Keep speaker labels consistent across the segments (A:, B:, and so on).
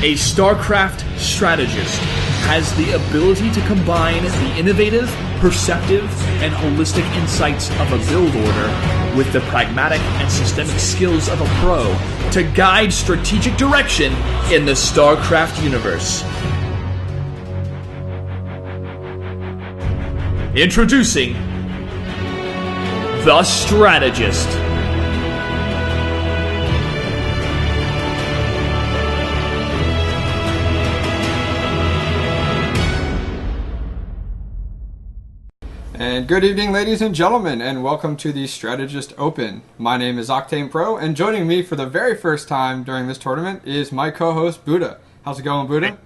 A: A Starcraft strategist has the ability to combine the innovative, perceptive, and holistic insights of a build order with the pragmatic and systemic skills of a pro to guide strategic direction in the Starcraft universe. Introducing the Strategist.
B: And good evening, ladies and gentlemen, and welcome to the Strategist Open. My name is Octane and joining me for the very first time during this tournament is my co-host, Buddha. How's it going, Buddha?
C: Hey,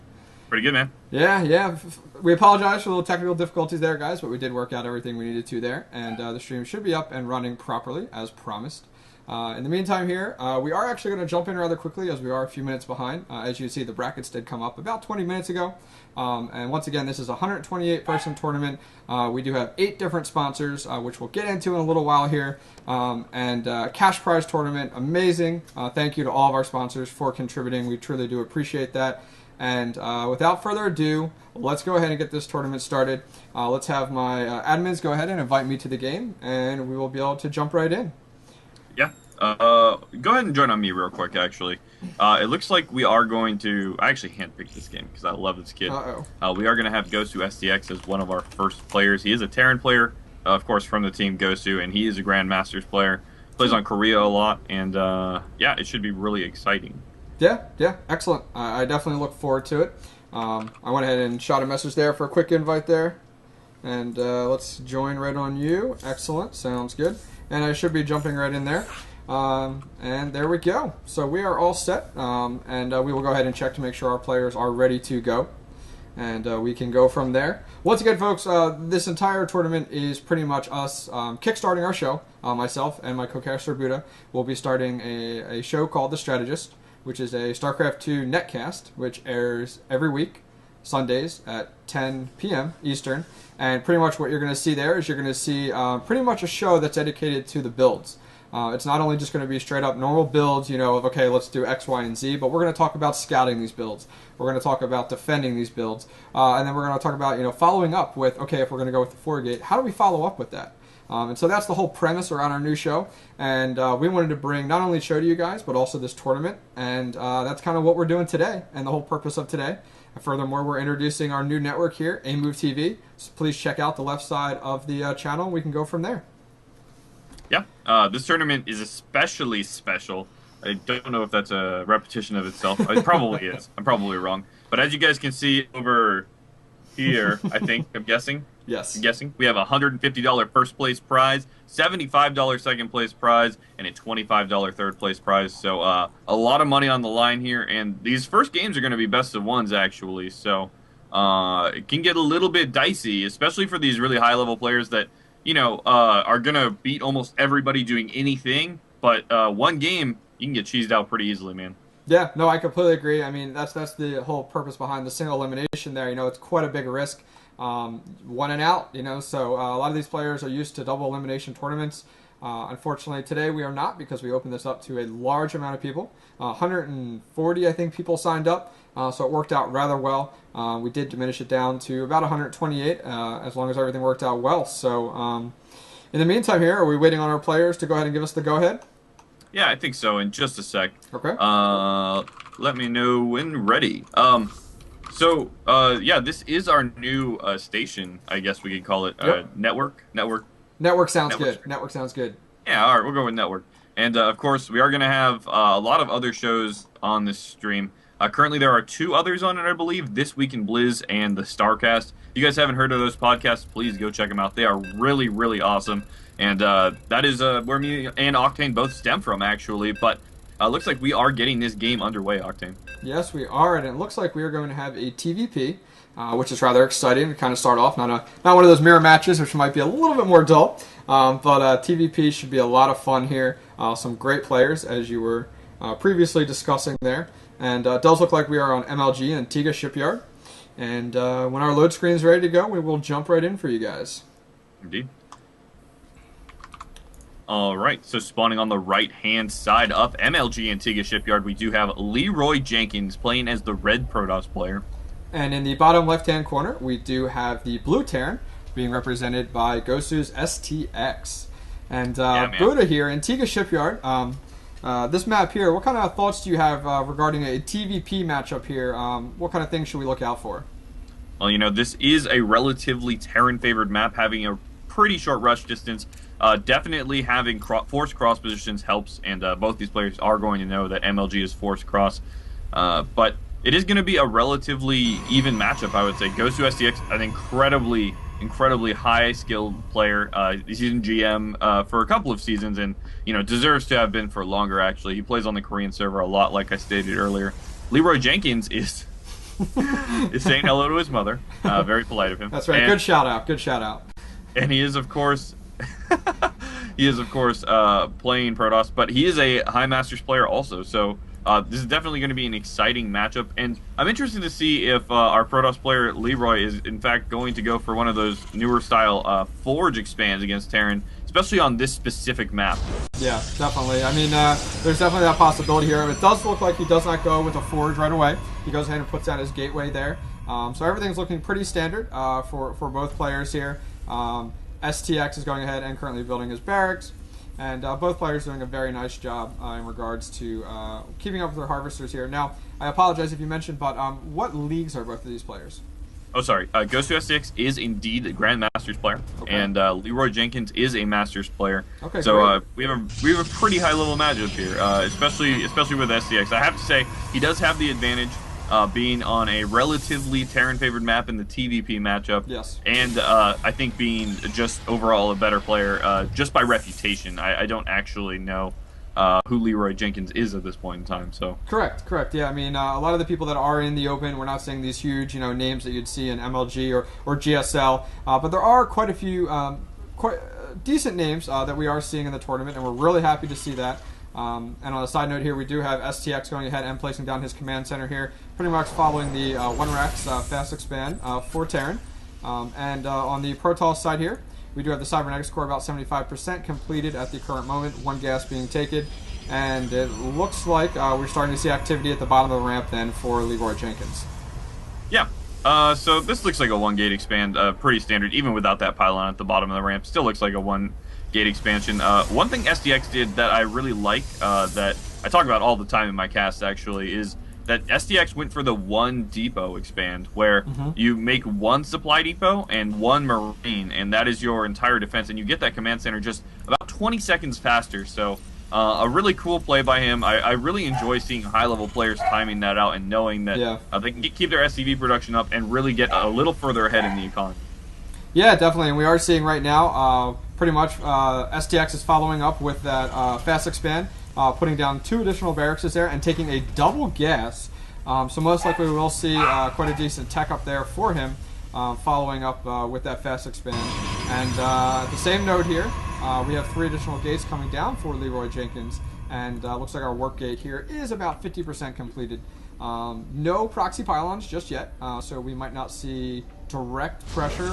C: pretty good, man.
B: Yeah. We apologize for the little technical difficulties there, guys, but we did work out everything we needed to there, and the stream should be up and running properly, as promised. In the meantime here, we are actually going to jump in rather quickly, as we are a few minutes behind. As you see, the brackets did come up about 20 minutes ago. And once again, this is a 128-person tournament. We do have 8 different sponsors, which we'll get into in a little while here. And cash prize tournament, amazing. Thank you to all of our sponsors for contributing. We truly do appreciate that. And without further ado, let's go ahead and get this tournament started. Let's have my admins go ahead and invite me to the game, and we will be able to jump right in.
C: Yeah. Go ahead and join on me real quick, actually. It looks like we are going to... I actually handpicked this game because I love this kid. We are going to have Gosu STX as one of our first players. He is a Terran player, of course, from the team Gosu, and he is a Grandmasters player. Plays on Korea a lot, and yeah, it should be really exciting.
B: Yeah, excellent. I definitely look forward to it. I went ahead and shot a message there for a quick invite there. And let's join right on you. Excellent, sounds good. And I should be jumping right in there. And there we go. So we are all set, and we will go ahead and check to make sure our players are ready to go. And we can go from there. Once again, folks, this entire tournament is pretty much us kickstarting our show. Myself and my co-caster Buddha will be starting a show called The Strategist, which is a StarCraft 2 netcast, which airs every week, Sundays at 10 p.m. Eastern. And pretty much what you're going to see there is you're going to see pretty much a show that's dedicated to the builds. It's not only just going to be straight up normal builds, of, okay, let's do X, Y, and Z, but we're going to talk about scouting these builds. We're going to talk about defending these builds. And then we're going to talk about, following up with, okay, if we're going to go with the 4-gate, how do we follow up with that? And so that's the whole premise around our new show. And we wanted to bring not only show to you guys, but also this tournament. And that's kind of what we're doing today and the whole purpose of today. And furthermore, we're introducing our new network here, AmoveTV. So please check out the left side of the channel. We can go from there.
C: Yeah, this tournament is especially special. I don't know if that's a repetition of itself. It probably is. I'm probably wrong. But as you guys can see over here, I'm guessing.
B: Yes.
C: I'm guessing. We have a $150 first place prize, $75 second place prize, and a $25 third place prize. So a lot of money on the line here. And these first games are going to be best of ones, actually. So it can get a little bit dicey, especially for these really high-level players that, are going to beat almost everybody doing anything. But one game, you can get cheesed out pretty easily, man.
B: Yeah, no, I completely agree. I mean, that's the whole purpose behind the single elimination there. It's quite a big risk. One and out, so a lot of these players are used to double elimination tournaments. Unfortunately, today we are not, because we opened this up to a large amount of people. 140, I think, people signed up, so it worked out rather well. We did diminish it down to about 128, as long as everything worked out well. So in the meantime here, are we waiting on our players to go ahead and give us the go-ahead?
C: Yeah, I think so, in just a sec.
B: Okay.
C: Let me know when ready. So, yeah, this is our new station, I guess we could call it.
B: Yep.
C: Network
B: sounds good. Network sounds good.
C: Yeah, all right, we'll go with network. And, of course, we are going to have a lot of other shows on this stream. Currently, there are 2 others on it, I believe, This Week in Blizz and the Starcast. If you guys haven't heard of those podcasts, please go check them out. They are really, really awesome. And that is where me and Octane both stem from, actually. But looks like we are getting this game underway, Octane.
B: Yes, we are, and it looks like we are going to have a TVP, which is rather exciting to kind of start off. Not one of those mirror matches, which might be a little bit more dull, but TVP should be a lot of fun here. Some great players, as you were previously discussing there. And it does look like we are on MLG Antiga Shipyard. And when our load screen is ready to go, we will jump right in for you guys.
C: Indeed. All right, so spawning on the right-hand side of MLG Antiga Shipyard, we do have Leroy Jenkins playing as the red Protoss player.
B: And in the bottom left-hand corner, we do have the blue Terran being represented by Gosu's STX. And Buddha here, Antiga Shipyard. This map here, what kind of thoughts do you have regarding a TVP matchup here? What kind of things should we look out for?
C: Well, you know, this is a relatively Terran-favored map, having a pretty short rush distance. Definitely having force cross positions helps, and both these players are going to know that MLG is force cross. But it is going to be a relatively even matchup, I would say. Gosu STX, an incredibly high-skilled player. He's in GM for a couple of seasons, and you know, deserves to have been for longer. Actually, he plays on the Korean server a lot, like I stated earlier. Leroy Jenkins is saying hello to his mother. Very polite of him.
B: That's right. Good shout out. Good shout out.
C: And he is, of course, playing Protoss, but he is a High Masters player also. So this is definitely going to be an exciting matchup, and I'm interested to see if our Protoss player Leroy is in fact going to go for one of those newer style Forge expands against Terran, especially on this specific map.
B: Yeah, definitely. I mean, there's definitely that possibility here. It does look like he does not go with a Forge right away. He goes ahead and puts down his gateway there. So everything's looking pretty standard for both players here. STX is going ahead and currently building his barracks, and both players are doing a very nice job in regards to keeping up with their harvesters here. Now, I apologize if you mentioned, but what leagues are both of these players?
C: Oh, sorry. Gosu STX is indeed a Grandmasters player, and Leroy Jenkins is a Masters player.
B: Okay,
C: so we have a pretty high level matchup here, especially with STX. I have to say he does have the advantage. Being on a relatively Terran-favored map in the TVP matchup.
B: Yes.
C: And I think being just overall a better player, just by reputation. I don't actually know who Leroy Jenkins is at this point in time. So
B: Correct. Yeah, I mean, a lot of the people that are in the open, we're not seeing these huge, names that you'd see in MLG or GSL, but there are quite a few quite decent names that we are seeing in the tournament, and we're really happy to see that. And on a side note here, we do have STX going ahead and placing down his command center here, pretty much following the 1-Rex fast expand for Terran. And on the Protoss side here, we do have the Cybernetics core about 75% completed at the current moment, 1 gas being taken. And it looks like we're starting to see activity at the bottom of the ramp then for Leroy Jenkins.
C: yeah. So this looks like a 1-gate expand, pretty standard, even without that pylon at the bottom of the ramp. Still looks like a 1-gate expansion. One thing STX did that I really like, that I talk about all the time in my cast actually, is that STX went for the 1 depot expand, where you make 1 supply depot and 1 marine, and that is your entire defense, and you get that command center just about 20 seconds faster. So a really cool play by him. I really enjoy seeing high-level players timing that out and knowing that they can keep their SCV production up and really get a little further ahead in the economy.
B: Yeah, definitely, and we are seeing right now, pretty much STX is following up with that fast expand, putting down 2 additional barracks there and taking a double gas. So most likely we will see quite a decent tech up there for him, following up with that fast expand. And the same note here, we have 3 additional gates coming down for Leroy Jenkins, and looks like our work gate here is about 50% completed. No proxy pylons just yet, so we might not see direct pressure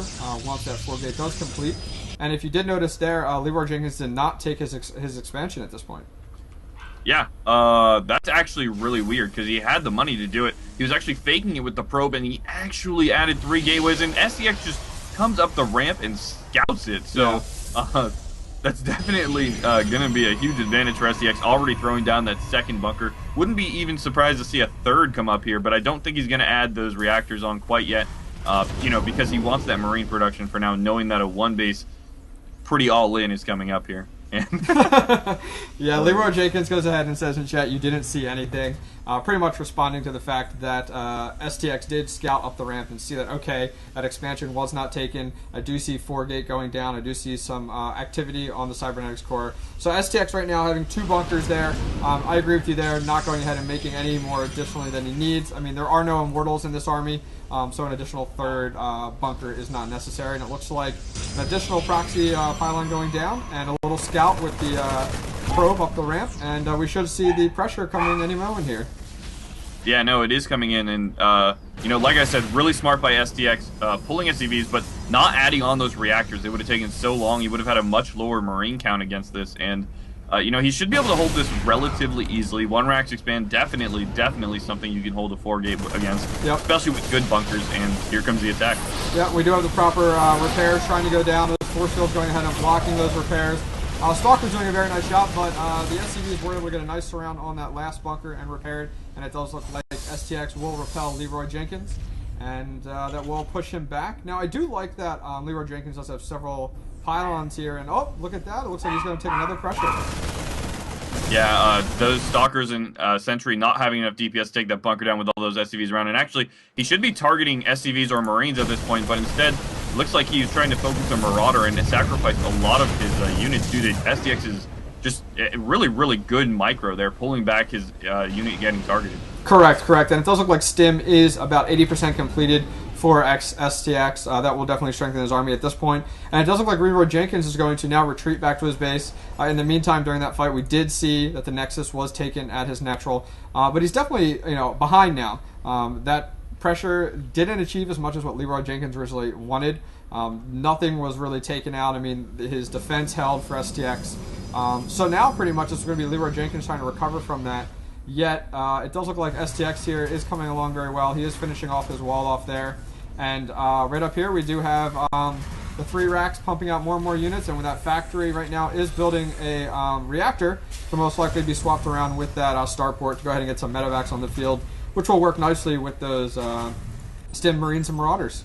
B: once that 4 gate does complete. And if you did notice there, Leroy Jenkins did not take his expansion at this point.
C: Yeah, that's actually really weird, because he had the money to do it. He was actually faking it with the probe, and he actually added 3 gateways, and STX just comes up the ramp and scouts it. So that's definitely going to be a huge advantage for STX, already throwing down that 2nd bunker. Wouldn't be even surprised to see a 3rd come up here, but I don't think he's going to add those reactors on quite yet, because he wants that marine production for now, knowing that a 1 base pretty all in is coming up here.
B: Yeah, Leroy Jenkins goes ahead and says in chat, you didn't see anything. Pretty much responding to the fact that STX did scout up the ramp and see that, okay, that expansion was not taken. I do see 4 gate going down. I do see some activity on the Cybernetics core. So STX right now having 2 bunkers there. I agree with you there, not going ahead and making any more additionally than he needs. I mean, there are no immortals in this army, so an additional 3rd bunker is not necessary. And it looks like an additional proxy pylon going down and a little scout with the probe up the ramp, and we should see the pressure coming any moment here.
C: Yeah, no, it is coming in, and you know, like I said, really smart by STX, pulling SCVs, but not adding on those reactors. It would have taken so long. He would have had a much lower Marine count against this, and you know, he should be able to hold this relatively easily. One racks expand, definitely something you can hold a 4-gate against, especially with good bunkers. And here comes the attack.
B: Yeah, we do have the proper repairs trying to go down. Those force fields going ahead and blocking those repairs. Stalker's doing a very nice job, but the SCVs were able to get a nice surround on that last bunker and repaired, and it does look like STX will repel Leroy Jenkins, and that will push him back. Now, I do like that Leroy Jenkins does have several pylons here, and oh, look at that. It looks like he's going to take another pressure.
C: Yeah, those Stalkers and Sentry not having enough DPS to take that bunker down with all those SCVs around, and actually, he should be targeting SCVs or Marines at this point, but instead, looks like he's trying to focus on Marauder and sacrifice a lot of his units due to STX's just really good micro there, pulling back his unit getting targeted.
B: Correct. And it does look like Stim is about 80% completed for STX. That will definitely strengthen his army at this point. And it does look like Leroy Jenkins is going to now retreat back to his base. In the meantime, during that fight, we did see that the Nexus was taken at his natural. But he's definitely behind now. That pressure didn't achieve as much as what Leroy Jenkins originally wanted. Nothing was really taken out. I mean, his defense held for STX. So now pretty much it's going to be Leroy Jenkins trying to recover from that. Yet, it does look like STX here is coming along very well. He is finishing off his wall off there. And right up here we do have the 3 racks pumping out more and more units. And when that factory right now is building a reactor, will most likely be swapped around with that starport to go ahead and get some medevacs on the field, which will work nicely with those Stim Marines and Marauders.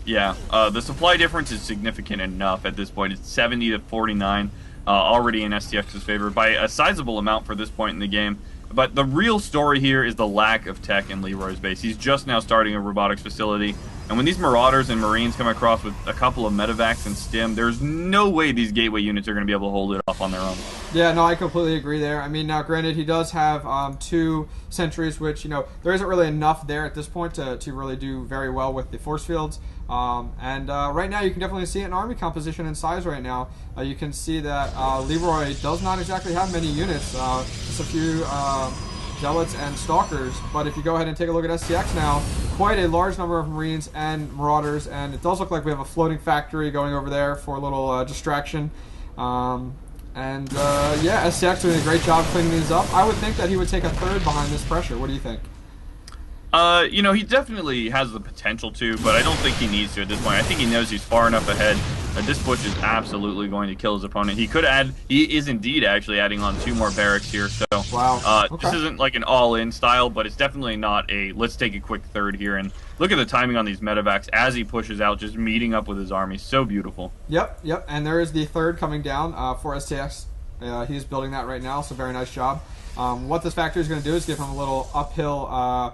C: Yeah, the supply difference is significant enough at this point. It's 70 to 49, already in STX's favor by a sizable amount for this point in the game. But the real story here is the lack of tech in Leroy's base. He's just now starting a robotics facility, and when these Marauders and Marines come across with a couple of medevacs and Stim, there's no way these gateway units are going to be able to hold it off on their own. Yeah,
B: no, I completely agree there. I mean, now granted, he does have 2 sentries, which, there isn't really enough there at this point to really do very well with the force fields. Right now you can definitely see it in army composition and size right now. You can see that Leroy does not exactly have many units, just a few Zealots and Stalkers, but if you go ahead and take a look at STX now, quite a large number of Marines and Marauders, and it does look like we have a floating factory going over there for a little distraction. Yeah, STX doing a great job cleaning these up. I would think that he would take a third behind this pressure. What do you think?
C: He definitely has the potential to, but I don't think he needs to at this point. I think he knows he's far enough ahead that this push is absolutely going to kill his opponent. He is indeed actually adding on 2 more barracks here, so
B: wow. Okay.
C: This isn't like an all-in style, but it's definitely not a let's take a quick third here. And look at the timing on these medevacs as he pushes out, just meeting up with his army. So beautiful.
B: Yep, and there is the third coming down for STX. He's building that right now, so very nice job. What this factory is going to do is give him a little uphill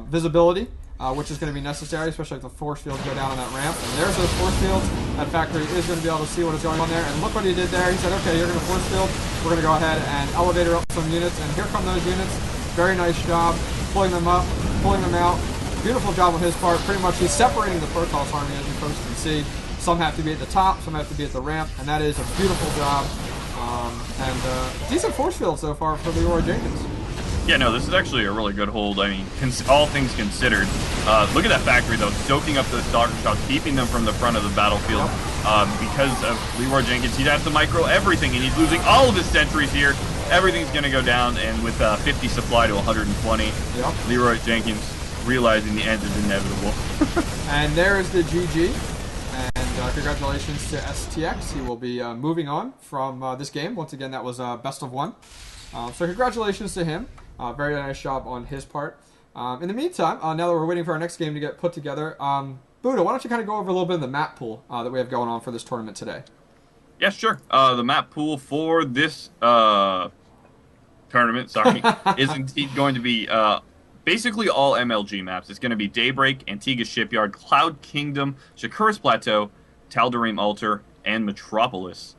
B: visibility, which is going to be necessary, especially if the force fields go down on that ramp. And there's those force fields. That factory is going to be able to see what is going on there. And look what he did there. He said, okay, you're going to force field. We're going to go ahead and elevator up some units. And here come those units. Very nice job. Pulling them up, pulling them out. Beautiful job on his part. Pretty much he's separating the Protoss army, as you folks can see. Some have to be at the top, some have to be at the ramp. And that is a beautiful job. Decent force field so far for Leroy Jenkins.
C: Yeah, no, this is actually a really good hold. I mean, all things considered. Look at that factory, though, soaking up those Stalker shots, keeping them from the front of the battlefield. Because of Leroy Jenkins, he'd have to micro everything, and he's losing all of his sentries here. Everything's going to go down, and with 50 supply to 120, Leroy Jenkins realizing the end is inevitable.
B: And there is the GG. And congratulations to STX. He will be moving on from this game. Once again, that was best of 1. So congratulations to him. Very nice job on his part. In the meantime, now that we're waiting for our next game to get put together, Buddha, why don't you kind of go over a little bit of the map pool that we have going on for this tournament today?
C: Yeah, sure. The map pool for this tournament, is indeed going to be basically all MLG maps. It's going to be Daybreak, Antiga Shipyard, Cloud Kingdom, Shakuras Plateau, Tal'darim Altar, and Metropolis.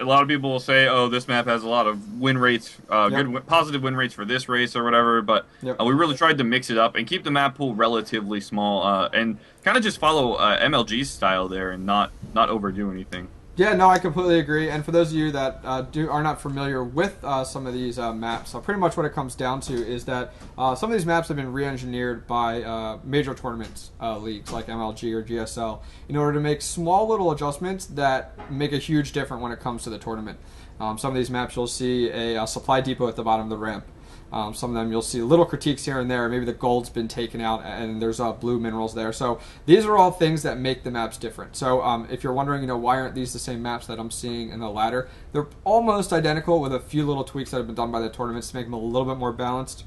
C: A lot of people will say, "Oh, this map has a lot of win rates, positive win rates for this race or whatever." But we really tried to mix it up and keep the map pool relatively small, and kind of just follow MLG's style there and not overdo anything.
B: Yeah, no, I completely agree. And for those of you that are not familiar with some of these maps, pretty much what it comes down to is that some of these maps have been re-engineered by major tournament leagues like MLG or GSL in order to make small little adjustments that make a huge difference when it comes to the tournament. Some of these maps you'll see a supply depot at the bottom of the ramp. Some of them you'll see little critiques here and there. Maybe the gold's been taken out and there's blue minerals there. So these are all things that make the maps different. So if you're wondering, why aren't these the same maps that I'm seeing in the ladder? They're almost identical with a few little tweaks that have been done by the tournaments to make them a little bit more balanced.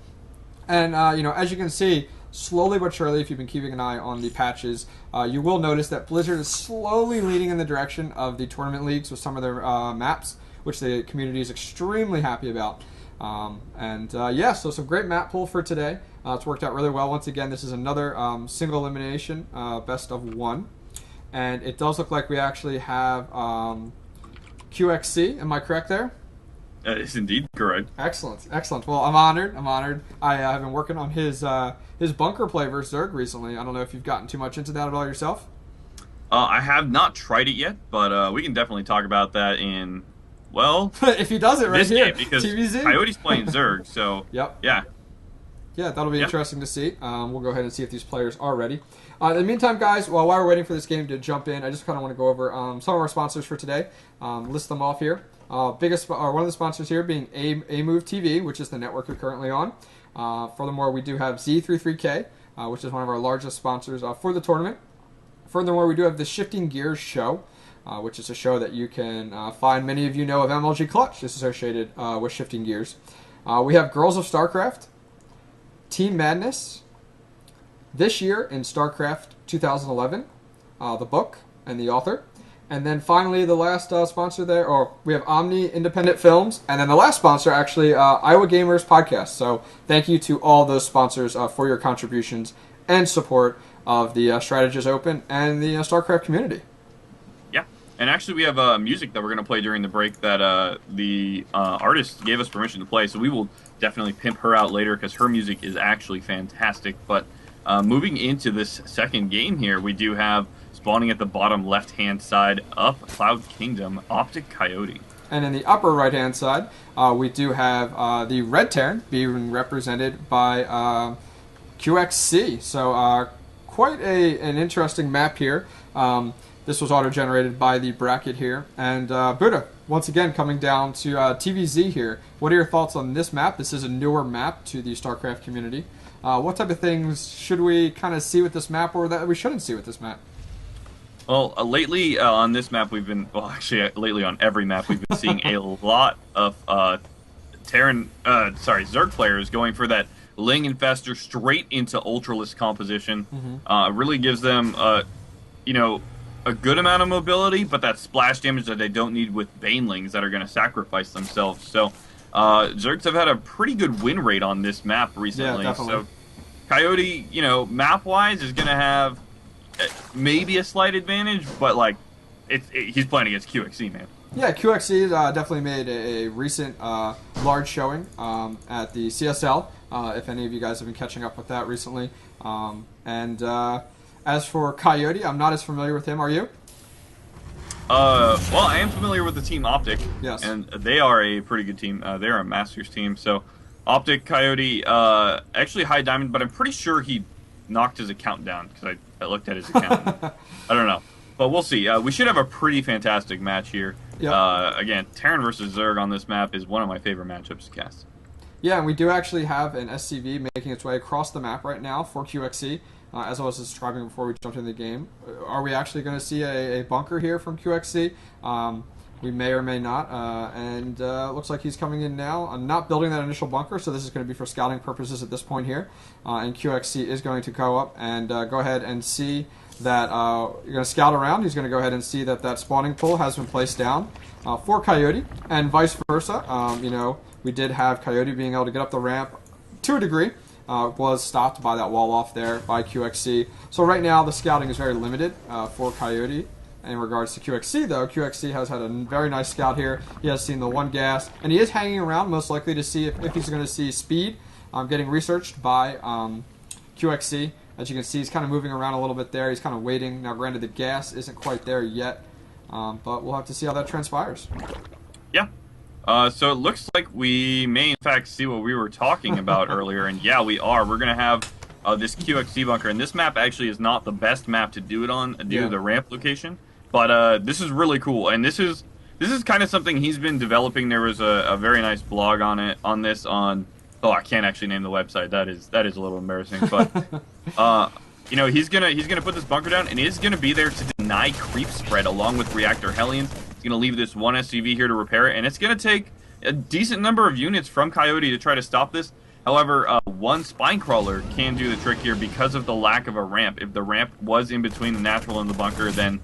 B: And, as you can see, slowly but surely, if you've been keeping an eye on the patches, you will notice that Blizzard is slowly leading in the direction of the tournament leagues with some of their maps, which the community is extremely happy about. So some great map pool for today. It's worked out really well. Once again, this is another single elimination, best of one. And it does look like we actually have QXC. Am I correct there?
C: That is indeed correct.
B: Excellent, excellent. Well, I'm honored. I have been working on his bunker play versus Zerg recently. I don't know if you've gotten too much into that at all yourself.
C: I have not tried it yet, but we can definitely talk about that in... Well,
B: if he does it right here,
C: game, because
B: TVZ.
C: Coyote's playing Zerg, so
B: yep.
C: Yeah,
B: that'll be interesting to see. We'll go ahead and see if these players are ready. In the meantime, guys, while we're waiting for this game to jump in, I just kind of want to go over some of our sponsors for today. List them off here. One of the sponsors here being AmoveTV, which is the network you're currently on. Furthermore, we do have Z33K, which is one of our largest sponsors for the tournament. Furthermore, we do have the Shifting Gears show, which is a show that you can find. Many of you know of MLG Clutch, is associated with Shifting Gears. We have Girls of Starcraft, Team Madness, This Year in Starcraft 2011, the book and the author. And then finally, the last sponsor there, we have Omni Independent Films. And then the last sponsor, actually, Iowa Gamers Podcast. So thank you to all those sponsors for your contributions and support of the Strategist Open and the Starcraft community.
C: And actually, we have music that we're going to play during the break that the artist gave us permission to play. So we will definitely pimp her out later because her music is actually fantastic. But moving into this second game here, we do have spawning at the bottom left-hand side up Cloud Kingdom, Optic Coyote. And
B: in the upper right-hand side, we do have the Red Terran being represented by QXC. So quite an interesting map here. This was auto-generated by the bracket here. And Buddha, once again, coming down to TVZ here. What are your thoughts on this map? This is a newer map to the StarCraft community. What type of things should we kind of see with this map or that we shouldn't see with this map?
C: Well, lately on this map lately on every map, we've been seeing a lot of Zerg players going for that Ling Infestor straight into Ultralisk composition. Mm-hmm. Really gives them, a good amount of mobility, but that splash damage that they don't need with Banelings that are going to sacrifice themselves. So Zergs have had a pretty good win rate on this map recently.
B: Yeah, definitely.
C: So Coyote, map-wise is going to have maybe a slight advantage, but he's playing against QXC, man.
B: Yeah, QXC definitely made a recent large showing at the CSL, if any of you guys have been catching up with that recently. As for Coyote, I'm not as familiar with him. Are you?
C: Well, I am familiar with the team Optic.
B: Yes.
C: And they are a pretty good team. They are a Masters team. So, Optic, Coyote, actually High Diamond, but I'm pretty sure he knocked his account down because I looked at his account. I don't know. But we'll see. We should have a pretty fantastic match here. Yep. Again, Terran versus Zerg on this map is one of my favorite matchups to cast.
B: Yeah, and we do actually have an SCV making its way across the map right now for QXC. As I was describing before we jumped into the game, are we actually going to see a bunker here from QXC? We may or may not, and looks like he's coming in now. I'm not building that initial bunker, so this is going to be for scouting purposes at this point here. And QXC is going to go up and go ahead and see that you're going to scout around. He's going to go ahead and see that spawning pole has been placed down for Coyote, and vice versa. We did have Coyote being able to get up the ramp to a degree. Was stopped by that wall off there by QXC. So right now the scouting is very limited for Coyote. In regards to QXC though, QXC has had a very nice scout here. He has seen the one gas, and he is hanging around most likely to see if he's going to see speed getting researched by QXC. As you can see, he's kind of moving around a little bit there. He's kind of waiting. Now granted, the gas isn't quite there yet. But we'll have to see how that transpires.
C: Yeah. So it looks like we may, in fact, see what we were talking about earlier. And yeah, we are. We're going to have this QXC bunker. And this map actually is not the best map to do it on due to the ramp location. But this is really cool. And this is kind of something he's been developing. There was a very nice blog on this. Oh, I can't actually name the website. That is a little embarrassing. But you know, he's gonna put this bunker down, and is gonna be there to deny creep spread along with reactor Hellions. He's gonna leave this one SCV here to repair it, and it's gonna take a decent number of units from Coyote to try to stop this. However, one spine crawler can do the trick here because of the lack of a ramp. If the ramp was in between the natural and the bunker, then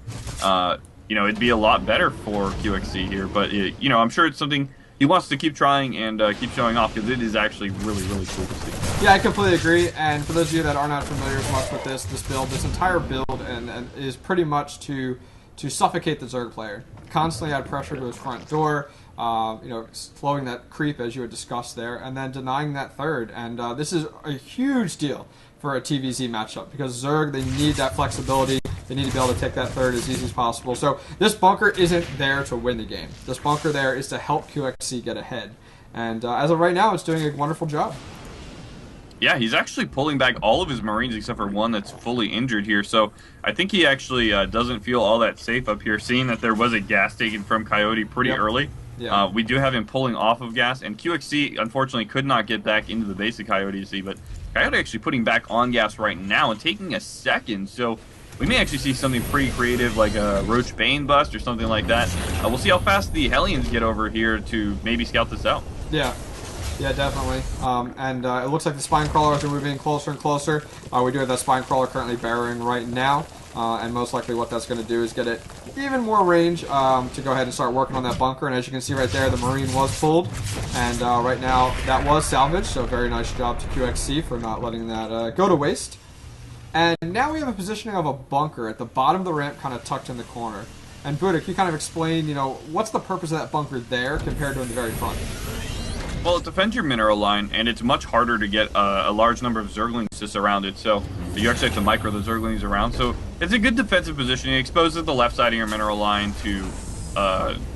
C: you know, it'd be a lot better for QXC here. But you know, I'm sure it's something he wants to keep trying and keep showing off, because it is actually really, really cool to see.
B: Yeah, I completely agree. And for those of you that are not familiar as much with this build, this entire build and is pretty much to suffocate the Zerg player. Constantly add pressure to his front door, you know, slowing that creep as you had discussed there, and then denying that third. And this is a huge deal for a TVZ matchup, because Zerg, they need that flexibility. They need to be able to take that third as easy as possible. So this bunker isn't there to win the game. This bunker there is to help QXC get ahead. And as of right now, it's doing a wonderful job.
C: Yeah, he's actually pulling back all of his Marines except for one that's fully injured here. So I think he actually doesn't feel all that safe up here, seeing that there was a gas taken from Coyote pretty early. Yeah. We do have him pulling off of gas, and QXC, unfortunately, could not get back into the base of Coyote, you see. But Coyote actually putting back on gas right now and taking a second. So we may actually see something pretty creative, like a Roach Bane bust or something like that. We'll see how fast the Hellions get over here to maybe scout this out.
B: Yeah. Yeah, definitely. And it looks like the spine crawlers are moving closer and closer. We do have that spine crawler currently barrowing right now. And most likely what that's going to do is get it even more range to go ahead and start working on that bunker. And as you can see right there, the Marine was pulled. And right now, that was salvaged. So very nice job to QXC for not letting that go to waste. And now we have a positioning of a bunker at the bottom of the ramp, kind of tucked in the corner. And Buddha, can you kind of explain, you know, what's the purpose of that bunker there compared to in the very front?
C: Well, it defends your mineral line, and it's much harder to get a large number of Zerglings to surround it, so you actually have to micro the Zerglings around. So it's a good defensive position. It exposes the left side of your mineral line to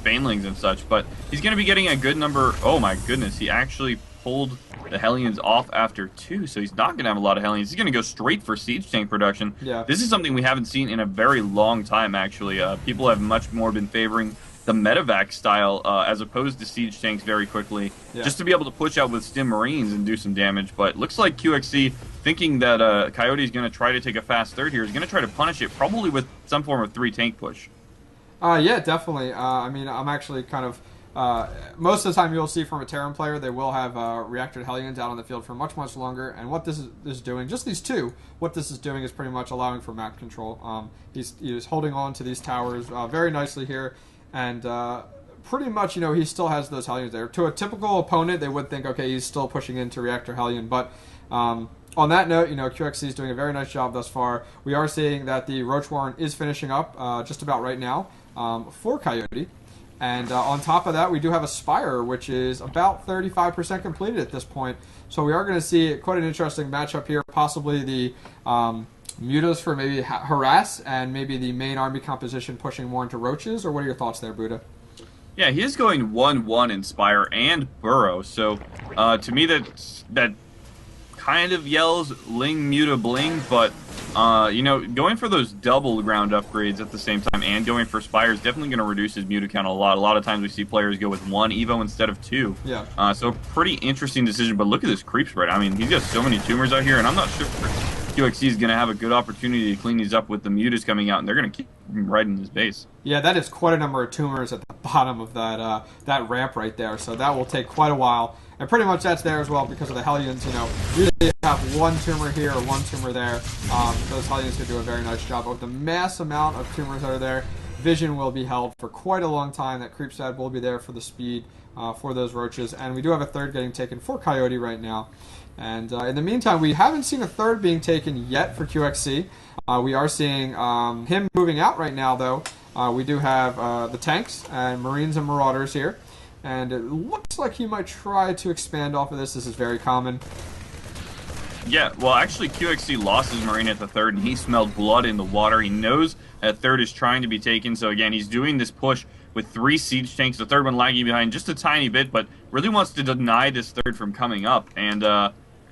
C: Banelings and such, but he's going to be getting a good number. Oh my goodness, he actually pulled the Hellions off after 2, so he's not going to have a lot of Hellions. He's going to go straight for siege tank production. Yeah. This is something we haven't seen in a very long time, actually. People have much more been favoring the medevac style as opposed to siege tanks very quickly, just to be able to push out with stim Marines and do some damage. But looks like QXC, thinking that Coyote is going to try to take a fast third here, is going to try to punish it, probably with some form of 3 tank push.
B: Yeah, definitely. I mean, I'm actually kind of... most of the time you'll see from a Terran player, they will have reactor Hellions out on the field for much, much longer. And what this is doing, just these 2, what this is doing is pretty much allowing for map control. He's holding on to these towers very nicely here. And pretty much, you know, he still has those Hellions there. To a typical opponent, they would think, okay, he's still pushing into Reactor Hellion. But on that note, you know, QXC is doing a very nice job thus far. We are seeing that the Roach Warren is finishing up just about right now for Coyote. And on top of that, we do have a Spire, which is about 35% completed at this point. So we are going to see quite an interesting matchup here. Possibly the Mutas for maybe harass, and maybe the main army composition pushing more into Roaches, or what are your thoughts there, Buddha?
C: Yeah, he is going 1-1 in Spire and Burrow, so to me that kind of yells Ling Muta Bling, but you know, going for those double ground upgrades at the same time and going for Spire is definitely going to reduce his Muta count a lot. A lot of times we see players go with 1 Evo instead of 2. Yeah. So pretty interesting decision, but look at this creep spread. I mean, he's got so many tumors out here, and I'm not sure QXC is going to have a good opportunity to clean these up with the Mutas coming out, and they're going to keep right in his base.
B: Yeah, that is quite a number of tumors at the bottom of that ramp right there, so that will take quite a while. And pretty much that's there as well because of the Hellions. You know, usually you have 1 tumor here or 1 tumor there. Those Hellions could do a very nice job. But with the mass amount of tumors that are there, vision will be held for quite a long time. That creep stat will be there for the speed for those Roaches. And we do have a third getting taken for Coyote right now. And in the meantime, we haven't seen a third being taken yet for QXC. We are seeing him moving out right now, though. We do have the tanks and Marines and Marauders here. And it looks like he might try to expand off of this. This is very common.
C: Yeah, well, actually, QXC lost his Marine at the third, and he smelled blood in the water. He knows that third is trying to be taken, so again, he's doing this push with 3 siege tanks, the third one lagging behind just a tiny bit, but really wants to deny this third from coming up. And,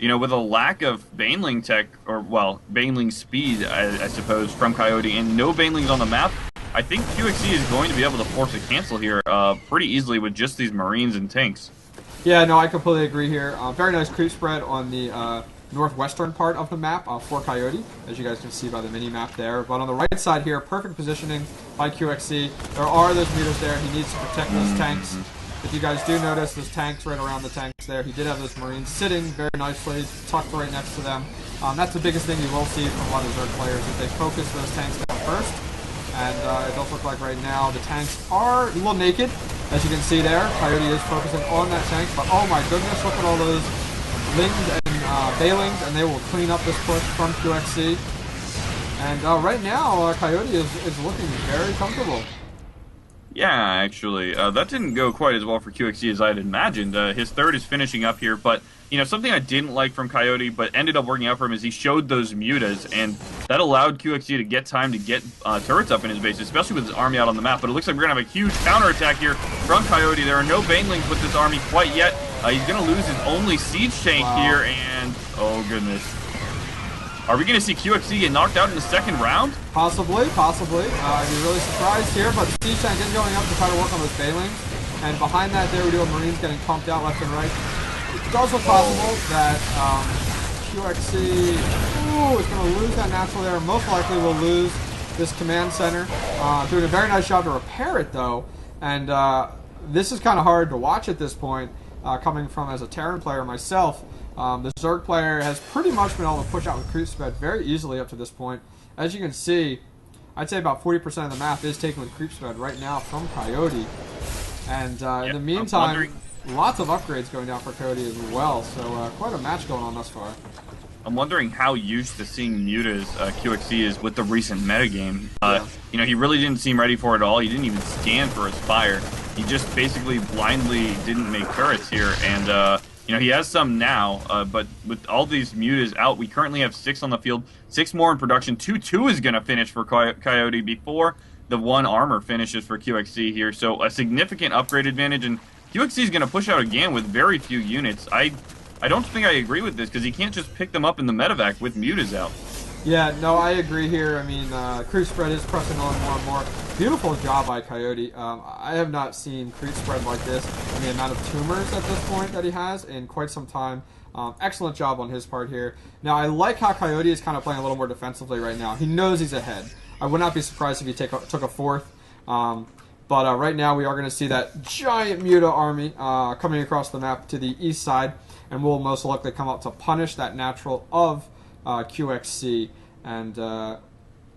C: you know, with a lack of Baneling tech, or, well, Baneling speed, I suppose, from Coyote, and no Banelings on the map, I think QXC is going to be able to force a cancel here pretty easily with just these Marines and tanks.
B: Yeah, no, I completely agree here. Very nice creep spread on the northwestern part of the map for Coyote, as you guys can see by the mini-map there. But on the right side here, perfect positioning by QXC. There are those meters there. He needs to protect those tanks. If you guys do notice, those tanks right around the tanks there, he did have those Marines sitting very nicely, tucked right next to them. That's the biggest thing you will see from a lot of Zerg players, is they focus those tanks down first. And it does look like right now the tanks are a little naked, as you can see there. Coyote is focusing on that tank, but oh my goodness, look at all those Lings and Balings, and they will clean up this push from QXC. And right now, Coyote is looking very comfortable.
C: Yeah, actually, that didn't go quite as well for QXC as I had imagined. His third is finishing up here, but you know, something I didn't like from Coyote, but ended up working out for him, is he showed those mutas, and that allowed QXC to get time to get turrets up in his base, especially with his army out on the map. But it looks like we're going to have a huge counterattack here from Coyote. There are no Banelings with this army quite yet. He's going to lose his only siege tank here, and oh goodness. Are we going to see QXC get knocked out in the second round?
B: Possibly. I'd be really surprised here, but the siege tank is going up to try to work on those Banelings. And behind that there we do have Marines getting pumped out left and right. It's also possible that QXC is going to lose that natural there. Most likely will lose this command center. Doing a very nice job to repair it, though. And this is kind of hard to watch at this point, coming from as a Terran player myself. The Zerg player has pretty much been able to push out with creep spread very easily up to this point. As you can see, I'd say about 40% of the map is taken with creep spread right now from Coyote. And in the meantime, lots of upgrades going down for Coyote as well, so quite a match going on thus far.
C: I'm wondering how used to seeing mutas QXC is with the recent metagame. You know, he really didn't seem ready for it at all. He didn't even scan for his fire. He just basically blindly didn't make turrets here, and you know, he has some now, but with all these mutas out, we currently have 6 on the field, 6 more in production. 2-2 is going to finish for Coyote before the 1 armor finishes for QXC here, so a significant upgrade advantage, and QXC is going to push out again with very few units. I don't think I agree with this, because he can't just pick them up in the medevac with mutas out.
B: Yeah, no, I agree here. I mean, creep spread is pressing on more and more. Beautiful job by Coyote. I have not seen creep spread like this and the amount of tumors at this point that he has in quite some time. Excellent job on his part here. Now, I like how Coyote is kind of playing a little more defensively right now. He knows he's ahead. I would not be surprised if he took a fourth. But right now, we are going to see that giant Muta army coming across the map to the east side, and will most likely come up to punish that natural of QXC. And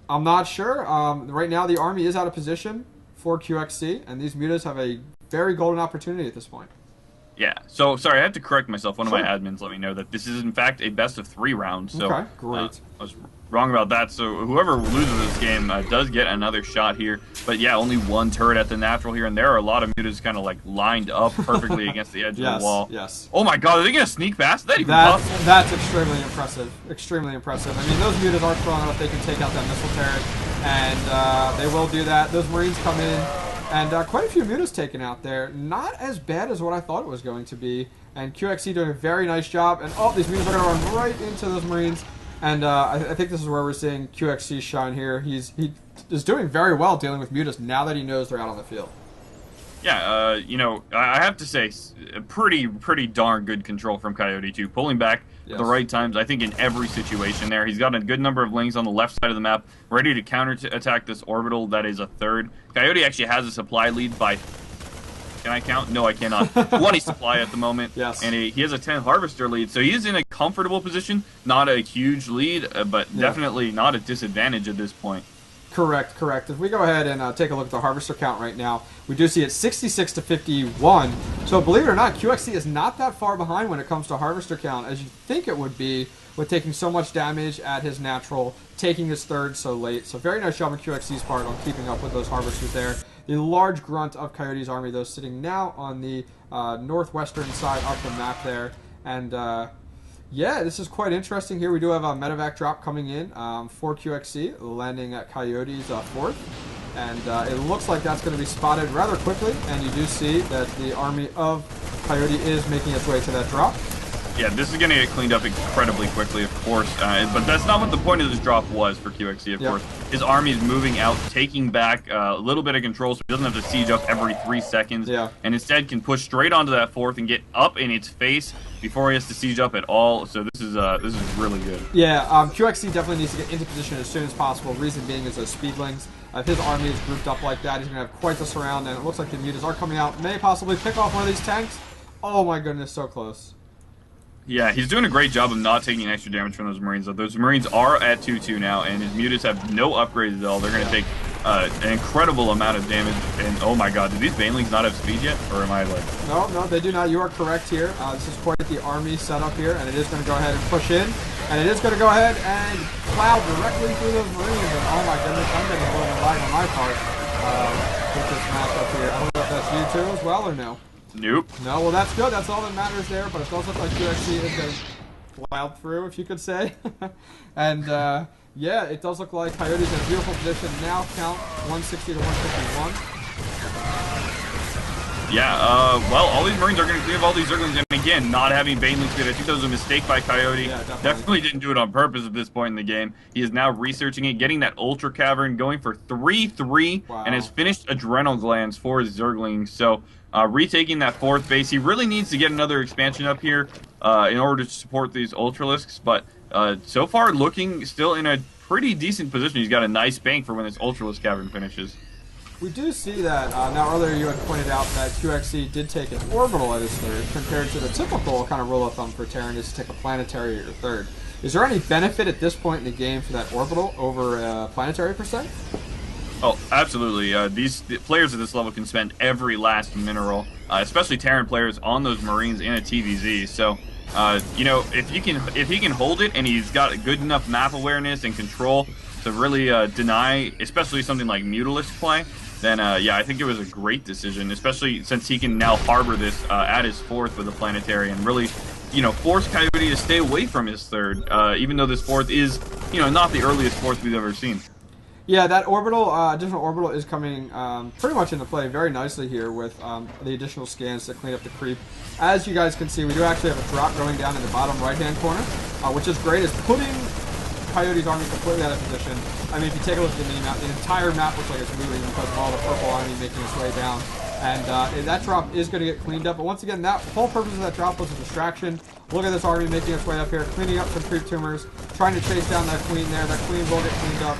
B: I'm not sure. Right now, the army is out of position for QXC, and these mutas have a very golden opportunity at this point.
C: Yeah, so, sorry, I have to correct myself. One of my admins let me know that this is, in fact, a best-of-3 round. So,
B: okay, great.
C: I was wrong about that, so whoever loses this game does get another shot here. But, yeah, only 1 turret at the natural here, and there are a lot of mutas kind of, like, lined up perfectly against the edge of the wall.
B: Yes.
C: Oh, my God, are they going to sneak past? Is that even possible?
B: That's extremely impressive. Extremely impressive. I mean, those mutas are strong enough they can take out that missile turret, and they will do that. Those Marines come in. And quite a few mutas taken out there. Not as bad as what I thought it was going to be. And QXC doing a very nice job. And oh, these mutas are going to run right into those Marines. And I think this is where we're seeing QXC shine here. He is doing very well dealing with mutas now that he knows they're out on the field.
C: Yeah, you know, I have to say, pretty darn good control from Coyote, too. Pulling back at the right times, I think, in every situation there. He's got a good number of Lings on the left side of the map, ready to counter-attack this orbital that is a third. Coyote actually has a supply lead by... Can I count? No, I cannot. 20 supply at the moment.
B: Yes.
C: And he has a 10 Harvester lead, so he is in a comfortable position. Not a huge lead, but definitely not a disadvantage at this point.
B: Correct. If we go ahead and take a look at the Harvester count right now, we do see it 66 to 51. So believe it or not, QXC is not that far behind when it comes to Harvester count, as you think it would be, with taking so much damage at his natural, taking his third so late. So very nice job on QXC's part on keeping up with those Harvesters there. The large grunt of Coyote's army, though, sitting now on the northwestern side of the map there. And Yeah, this is quite interesting here. We do have a medevac drop coming in for QXC, landing at Coyote's 4th. And it looks like that's going to be spotted rather quickly. And you do see that the army of Coyote is making its way to that drop.
C: Yeah, this is going to get cleaned up incredibly quickly, of course. But that's not what the point of this drop was for QXC, of course. His army is moving out, taking back a little bit of control, so he doesn't have to siege up every 3 seconds.
B: Yeah. And
C: instead can push straight onto that 4th and get up in its face before he has to siege up at all. So this is really good.
B: Yeah, QXC definitely needs to get into position as soon as possible. Reason being is those speedlings. If his army is grouped up like that, he's going to have quite the surround, and it looks like the mutas are coming out. May possibly pick off one of these tanks. Oh my goodness, so close.
C: Yeah, he's doing a great job of not taking extra damage from those Marines. Those Marines are at 2-2 now, and his mutas have no upgrades at all. They're going to take an incredible amount of damage. And oh my god, do these Banelings not have speed yet? Or am I like...
B: No, they do not. You are correct here. This is quite the army setup here, and it is going to go ahead and push in. And it is going to go ahead and plow directly through those Marines. And oh my goodness, I'm getting a little bit lag on my part with this matchup here. I don't know if that's you too as well or no.
C: Nope.
B: No, well that's good. That's all that matters there. But it does look like QXC is going to plow through, if you could say. And yeah, it does look like Coyote's in a beautiful position. Now count 160 to 151.
C: Yeah, well, all these Marines are going to clear up all these Zerglings, and again, not having Baneling speed. I think that was a mistake by Coyote.
B: Yeah,
C: definitely didn't do it on purpose at this point in the game. He is now researching it, getting that Ultra Cavern, going for 3-3, and has finished Adrenal Glands for his Zerglings. So, retaking that 4th base. He really needs to get another expansion up here in order to support these Ultralisks, but so far looking still in a pretty decent position. He's got a nice bank for when this Ultralisk Cavern finishes.
B: We do see that, now earlier you had pointed out that QXC did take an orbital at his 3rd, compared to the typical kind of rule of thumb for Terran is to take a planetary at your 3rd. Is there any benefit at this point in the game for that orbital over a planetary per se?
C: Oh, absolutely. The players at this level can spend every last mineral, especially Terran players, on those Marines in a TVZ. So, you know, if he can hold it and he's got good enough map awareness and control to really deny, especially something like Mutalisk play, then yeah, I think it was a great decision, especially since he can now harbor this at his 4th with a planetary and really, you know, force Coyote to stay away from his 3rd, even though this 4th is, you know, not the earliest 4th we've ever seen.
B: Yeah, that orbital, additional orbital is coming pretty much into play very nicely here with the additional scans to clean up the creep. As you guys can see, we do actually have a drop going down in the bottom right-hand corner, which is great. It's putting Coyote's army completely out of position. I mean, if you take a look at the mini-map, the entire map looks like it's moving because of all the purple army making its way down. And that drop is going to get cleaned up. But once again, that whole purpose of that drop was a distraction. Look at this army making its way up here, cleaning up some creep tumors, trying to chase down that queen there. That queen will get cleaned up.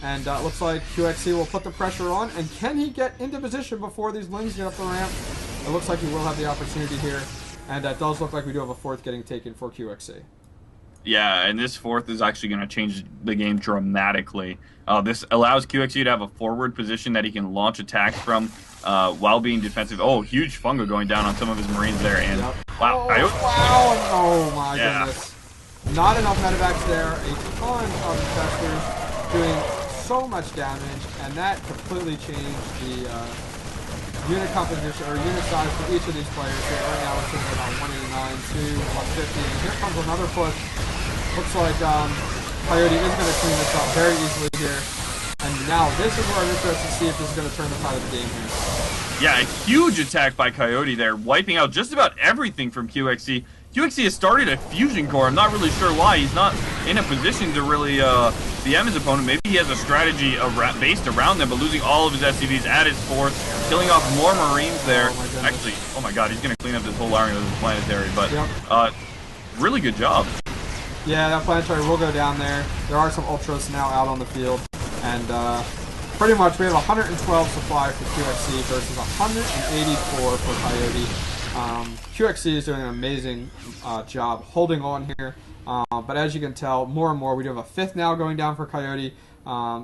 B: And it looks like QXC will put the pressure on. And can he get into position before these lings get up the ramp? It looks like he will have the opportunity here. And it does look like we do have a 4th getting taken for QXC.
C: Yeah, and this 4th is actually going to change the game dramatically. This allows QXC to have a forward position that he can launch attacks from while being defensive. Oh, huge funga going down on some of his Marines there. And wow,
B: oh my goodness. Not enough medevacs there. A ton of infestors doing so much damage, and that completely changed the unit composition, or unit size for each of these players here. Right now we're sitting at about 189 to 150, and here comes another push. Looks like Coyote is going to clean this up very easily here. And now this is where I'm interested to see if this is going to turn the tide of the game here. Yeah,
C: a huge attack by Coyote there, wiping out just about everything from QXC. QXC has started a fusion core. I'm not really sure why. He's not in a position to really BM his opponent. Maybe he has a strategy based around them, but losing all of his SCVs at his 4th, killing off more Marines there. Actually, oh my god, he's going to clean up this whole army with his planetary, but really good job.
B: Yeah, that planetary will go down there. There are some Ultras now out on the field, and pretty much we have 112 supply for QXC versus 184 for Coyote. QXC is doing an amazing job holding on here, but as you can tell, more and more we do have a 5th now going down for Coyote.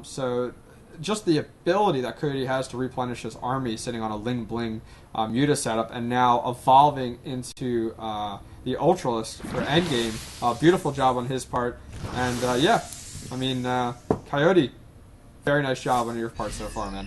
B: So just the ability that Coyote has to replenish his army sitting on a Ling Bling Muta setup, and now evolving into the Ultralist for endgame. Beautiful job on his part, and yeah, I mean, Coyote, very nice job on your part so far, man.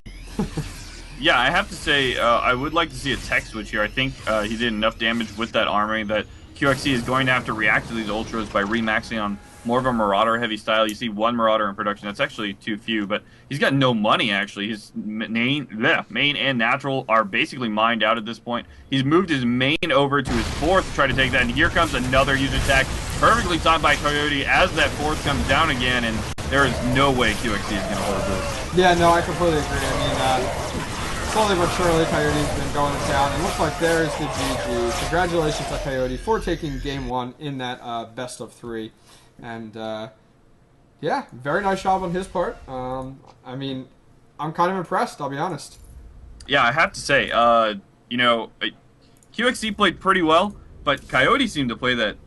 C: Yeah, I have to say, I would like to see a tech switch here. I think he did enough damage with that army that QXC is going to have to react to these ultras by remaxing on more of a Marauder heavy style. You see one Marauder in production. That's actually too few, but he's got no money actually. His main and natural are basically mined out at this point. He's moved his main over to his fourth to try to take that, and here comes another huge attack. Perfectly timed by Coyote as that fourth comes down again, and there is no way QXC is going to hold this.
B: Yeah, no, I completely agree. I mean, slowly but surely, Coyote's been going to town, and looks like there's the GG. Congratulations to Coyote for taking game 1 in that best of 3. And, yeah, very nice job on his part. I mean, I'm kind of impressed, I'll be honest.
C: Yeah, I have to say, you know, QXC played pretty well, but Coyote seemed to play that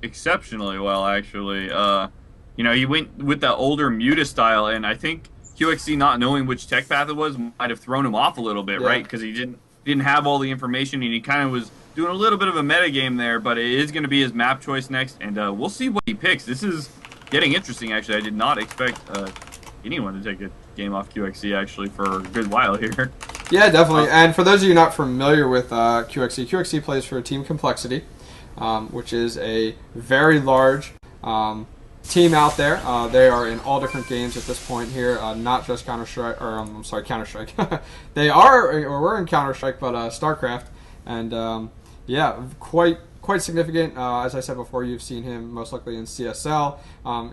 C: exceptionally well, actually. You know, he went with the older Muta style, and I think QXC not knowing which tech path it was might have thrown him off a little bit, right? Because he didn't have all the information, and he kind of was doing a little bit of a meta game there, but it is going to be his map choice next, and we'll see what he picks. This is getting interesting, actually. I did not expect anyone to take a game off QXC, actually, for a good while here.
B: Yeah, definitely. And for those of you not familiar with QXC, QXC plays for Team Complexity, which is a very large team out there. They are in all different games at this point here, not just Counter-Strike, or I'm sorry, Counter-Strike. They are, or we're in Counter-Strike, but Starcraft, and yeah, quite significant. As I said before, you've seen him most likely in CSL.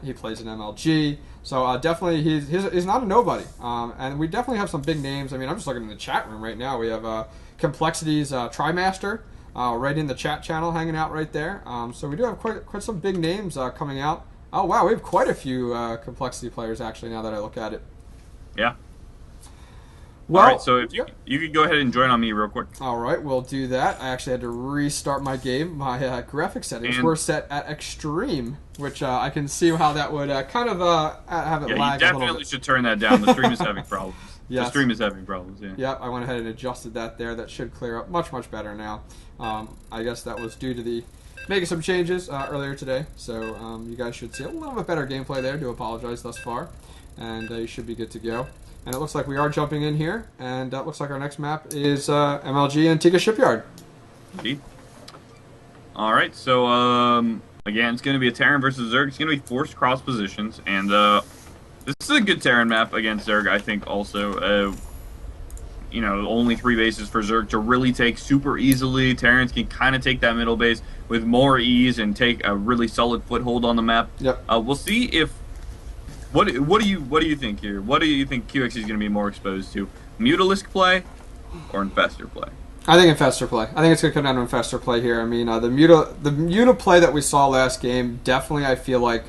B: He plays in MLG, so definitely he's not a nobody. And we definitely have some big names. I mean, I'm just looking in the chat room right now. We have Complexity's Trimaster right in the chat channel, hanging out right there. So we do have quite some big names coming out. Oh wow, we have quite a few Complexity players actually. Now that I look at it.
C: Yeah.
B: Well,
C: all right, so if you could go ahead and join on me real quick.
B: All right, we'll do that. I actually had to restart my game. My graphic settings were set at extreme, which I can see how that would kind of have it lag a little bit.
C: Yeah, you definitely should turn that down. The stream is having problems.
B: Yes.
C: The stream is having problems, yeah.
B: Yep, I went ahead and adjusted that there. That should clear up much better now. I guess that was due to the making some changes earlier today, so you guys should see a little bit better gameplay there. Do apologize thus far, and you should be good to go. And it looks like we are jumping in here, and it looks like our next map is MLG Antiga Shipyard.
C: Indeed. All right, so again, it's going to be a Terran versus Zerg. It's going to be forced cross positions, and this is a good Terran map against Zerg, I think. Also, you know, only 3 bases for Zerg to really take super easily. Terrans can kind of take that middle base with more ease and take a really solid foothold on the map.
B: Yep.
C: We'll see if. What do you think here? What do you think QXC is going to be more exposed to? Mutalisk play or Infestor play?
B: I think Infestor play. I think it's going to come down to Infestor play here. I mean, the Muta play that we saw last game definitely, I feel like,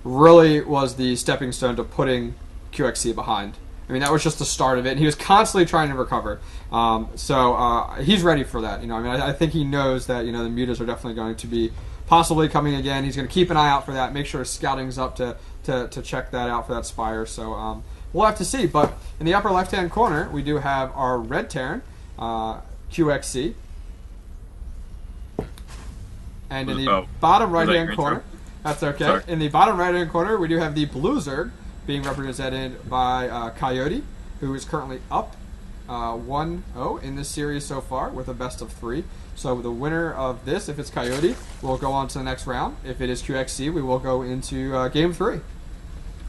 B: really was the stepping stone to putting QXC behind. I mean, that was just the start of it, and he was constantly trying to recover. So he's ready for that. You know, I mean, I think he knows that, you know, the Mutas are definitely going to be possibly coming again. He's going to keep an eye out for that, make sure his scouting's up to check that out for that Spire. So we'll have to see. But in the upper left-hand corner, we do have our red Terran, QXC. And in the bottom right-hand corner, that's okay.
C: Sorry.
B: In the bottom right-hand corner, we do have the blue Zerg being represented by Coyote, who is currently up 1-0 in this series so far with a best of 3. So the winner of this, if it's Coyote, will go on to the next round. If it is QXC, we will go into Game 3.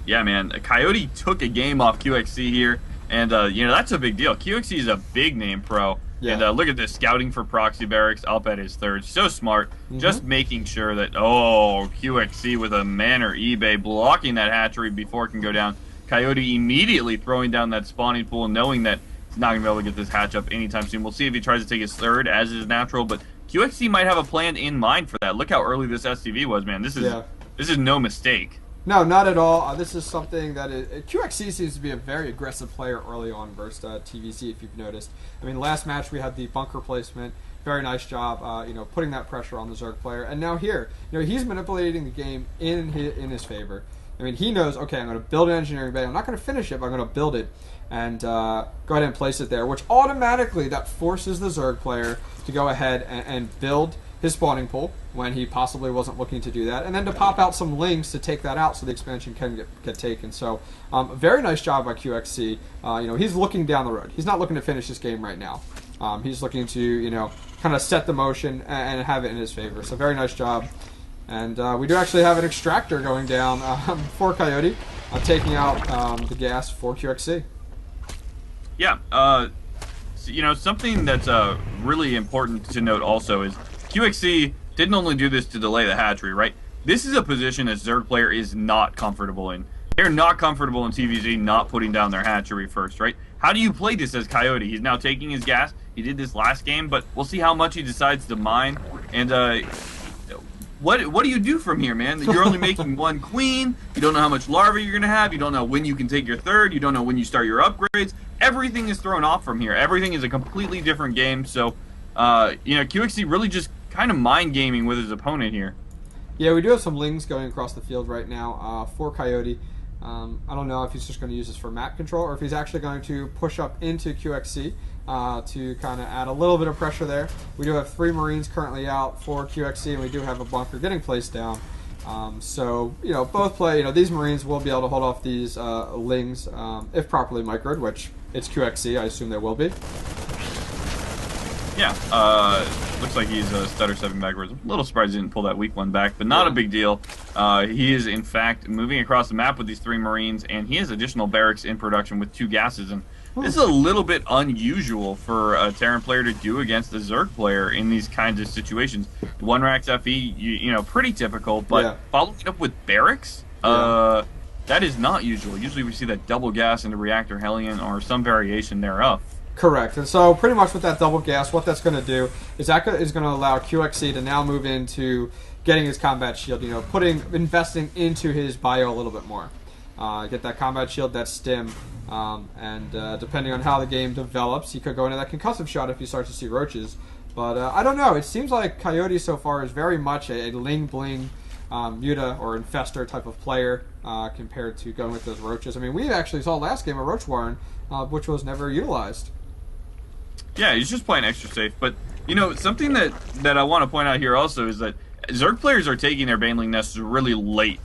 C: Yeah, man. Coyote took a game off QXC here, and, you know, that's a big deal. QXC is a big name pro. Yeah. And look at this, scouting for proxy barracks up at his third. So smart. Just making sure that, QXC with a man or eBay blocking that hatchery before it can go down. Coyote immediately throwing down that spawning pool, knowing that he's not going to be able to get this hatch up anytime soon. We'll see if he tries to take his third as is natural, but QXC might have a plan in mind for that. Look how early this STV was, man. This is no mistake.
B: No, not at all. This is something that QXC seems to be a very aggressive player early on versus TVC, if you've noticed. I mean, last match we had the bunker placement. Very nice job, you know, putting that pressure on the Zerg player. And now here, you know, he's manipulating the game in his favor. I mean, he knows, okay, I'm going to build an engineering bay. I'm not going to finish it, but I'm going to build it and go ahead and place it there, which automatically that forces the Zerg player to go ahead and build his spawning pool when he possibly wasn't looking to do that, and then to pop out some links to take that out so the expansion can get taken. So very nice job by QXC. You know, he's looking down the road. He's not looking to finish this game right now. He's looking to, you know, kind of set the motion and have it in his favor. So very nice job. And we do actually have an extractor going down for Coyote, taking out the gas for QXC.
C: Yeah, so, you know, something that's really important to note also is QXC didn't only do this to delay the hatchery, right? This is a position a Zerg player is not comfortable in. They're not comfortable in TVZ not putting down their hatchery first, right? How do you play this as Coyote? He's now taking his gas. He did this last game, but we'll see how much he decides to mine. And what do you do from here, man? You're only making one queen. You don't know how much larvae you're going to have. You don't know when you can take your third. You don't know when you start your upgrades. Everything is thrown off from here. Everything is a completely different game. So, you know, QXC really just kind of mind gaming with his opponent here.
B: Yeah, we do have some lings going across the field right now for Coyote. I don't know if he's just going to use this for map control or if he's actually going to push up into QXC to kind of add a little bit of pressure there. We do have 3 Marines currently out for QXC, and we do have a bunker getting placed down. So, you know, both play, you know, these Marines will be able to hold off these lings if properly microed, which it's QXC, I assume they will be.
C: Yeah, looks like he's stutter 7 backwards. A little surprised he didn't pull that weak one back, but not a big deal. He is, in fact, moving across the map with these 3 Marines, and he has additional barracks in production with 2 gases. And this is a little bit unusual for a Terran player to do against a Zerg player in these kinds of situations. 1 Rax FE, you know, pretty typical, but following it up with barracks, that is not usual. Usually we see that double gas into Reactor Hellion or some variation thereof.
B: Correct. And so pretty much with that double gas, what that's going to do is that is going to allow QXC to now move into getting his combat shield, you know, investing into his bio a little bit more. Get that combat shield, that stim, and depending on how the game develops, he could go into that concussive shot if he starts to see roaches. But I don't know. It seems like Coyote so far is very much a ling bling muta or infestor type of player compared to going with those roaches. I mean, we actually saw last game a roach warren, which was never utilized.
C: Yeah, he's just playing extra safe. But, you know, something that I want to point out here also is that Zerg players are taking their Baneling nests really late,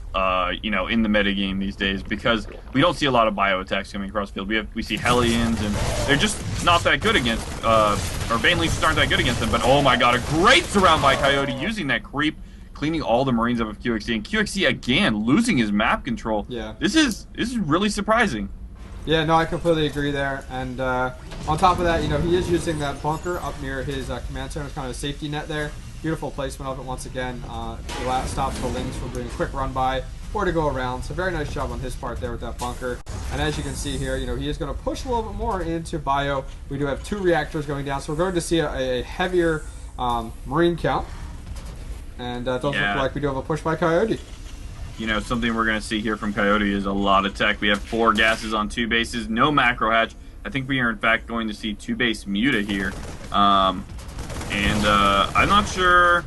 C: you know, in the metagame these days because we don't see a lot of bio attacks coming across the field. We see Hellions, and they're just not that good against, or Banelings just aren't that good against them. But, oh my god, a great surround by Coyote using that creep, cleaning all the Marines up of QXC, and QXC, again, losing his map control.
B: Yeah.
C: This is really surprising.
B: Yeah, no, I completely agree there. And on top of that, you know, he is using that bunker up near his command center. It's kind of a safety net there. Beautiful placement of it once again. It stops the lings from doing a quick run by or to go around. So very nice job on his part there with that bunker. And as you can see here, you know, he is going to push a little bit more into bio. We do have 2 reactors going down, so we're going to see a heavier Marine count. And it does look like we do have a push by Coyote.
C: You know, something we're going to see here from Coyote is a lot of tech. We have 4 gases on 2 bases, no macro hatch. I think we are, in fact, going to see 2 base muta here. I'm not sure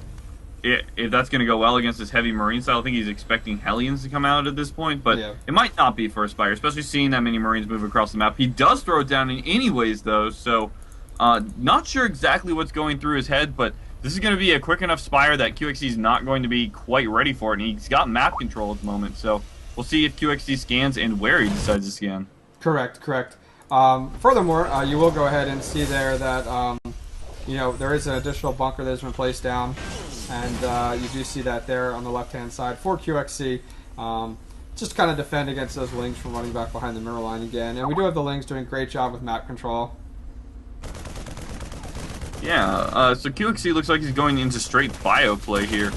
C: if that's going to go well against this heavy Marine style. I think he's expecting Hellions to come out at this point, but it might not be for a Spire, especially seeing that many Marines move across the map. He does throw it down in anyways, though, so not sure exactly what's going through his head, but this is going to be a quick enough Spire that QXC is not going to be quite ready for it, and he's got map control at the moment, so we'll see if QXC scans and where he decides to scan.
B: Correct. Furthermore, you will go ahead and see there that, you know, there is an additional bunker that has been placed down, and you do see that there on the left-hand side for QXC, just to kind of defend against those lings from running back behind the mirror line again. And we do have the lings doing a great job with map control.
C: Yeah, so QXC looks like he's going into straight bio play here.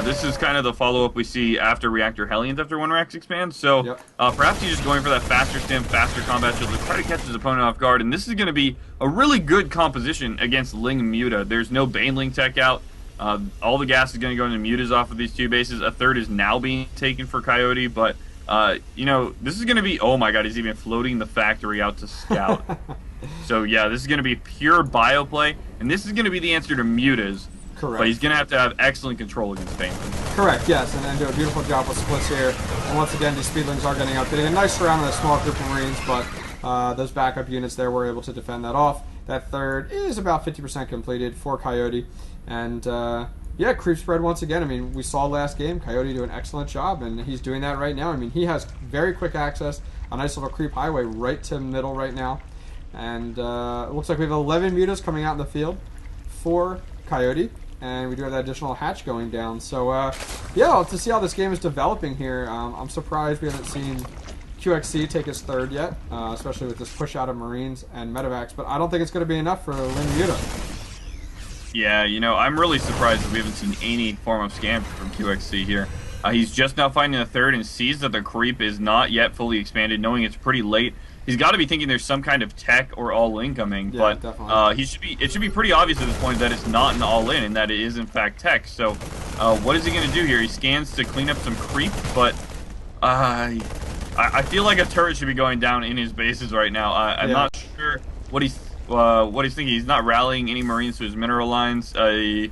C: This is kind of the follow-up we see after Reactor Hellions after 1 Rax expands, so perhaps he's just going for that faster stim, faster combat shield to try to catch his opponent off guard, and this is going to be a really good composition against Ling Muta. There's no Baneling tech out. All the gas is going to go into mutas off of these 2 bases. A third is now being taken for Coyote, but, you know, this is going to be... Oh my god, he's even floating the factory out to scout. So, yeah, this is going to be pure bio play, and this is going to be the answer to mutas.
B: Correct.
C: But he's going to have excellent control against Baneling.
B: Correct, yes, and then do a beautiful job with splits here. And once again, these speedlings are getting out, getting a nice surround with a small group of Marines, but those backup units there were able to defend that off. That third is about 50% completed for Coyote. And, yeah, creep spread once again. I mean, we saw last game, Coyote do an excellent job, and he's doing that right now. I mean, he has very quick access, a nice little creep highway right to middle right now. And it looks like we have 11 mutas coming out in the field for Coyote. And we do have that additional hatch going down. So, yeah, I'll have to see how this game is developing here. I'm surprised we haven't seen QXC take his third yet, especially with this push out of Marines and Medevacs. But I don't think it's going to be enough for Lin Muta.
C: Yeah, you know, I'm really surprised that we haven't seen any form of scam from QXC here. He's just now finding the third and sees that the creep is not yet fully expanded, knowing it's pretty late. He's got to be thinking there's some kind of tech or all-in coming,
B: Yeah,
C: but it should be pretty obvious at this point that it's not an all-in and that it is in fact tech. So, what is he going to do here? He scans to clean up some creep, but I feel like a turret should be going down in his bases right now. I'm not sure what he's thinking. He's not rallying any Marines to his mineral lines. I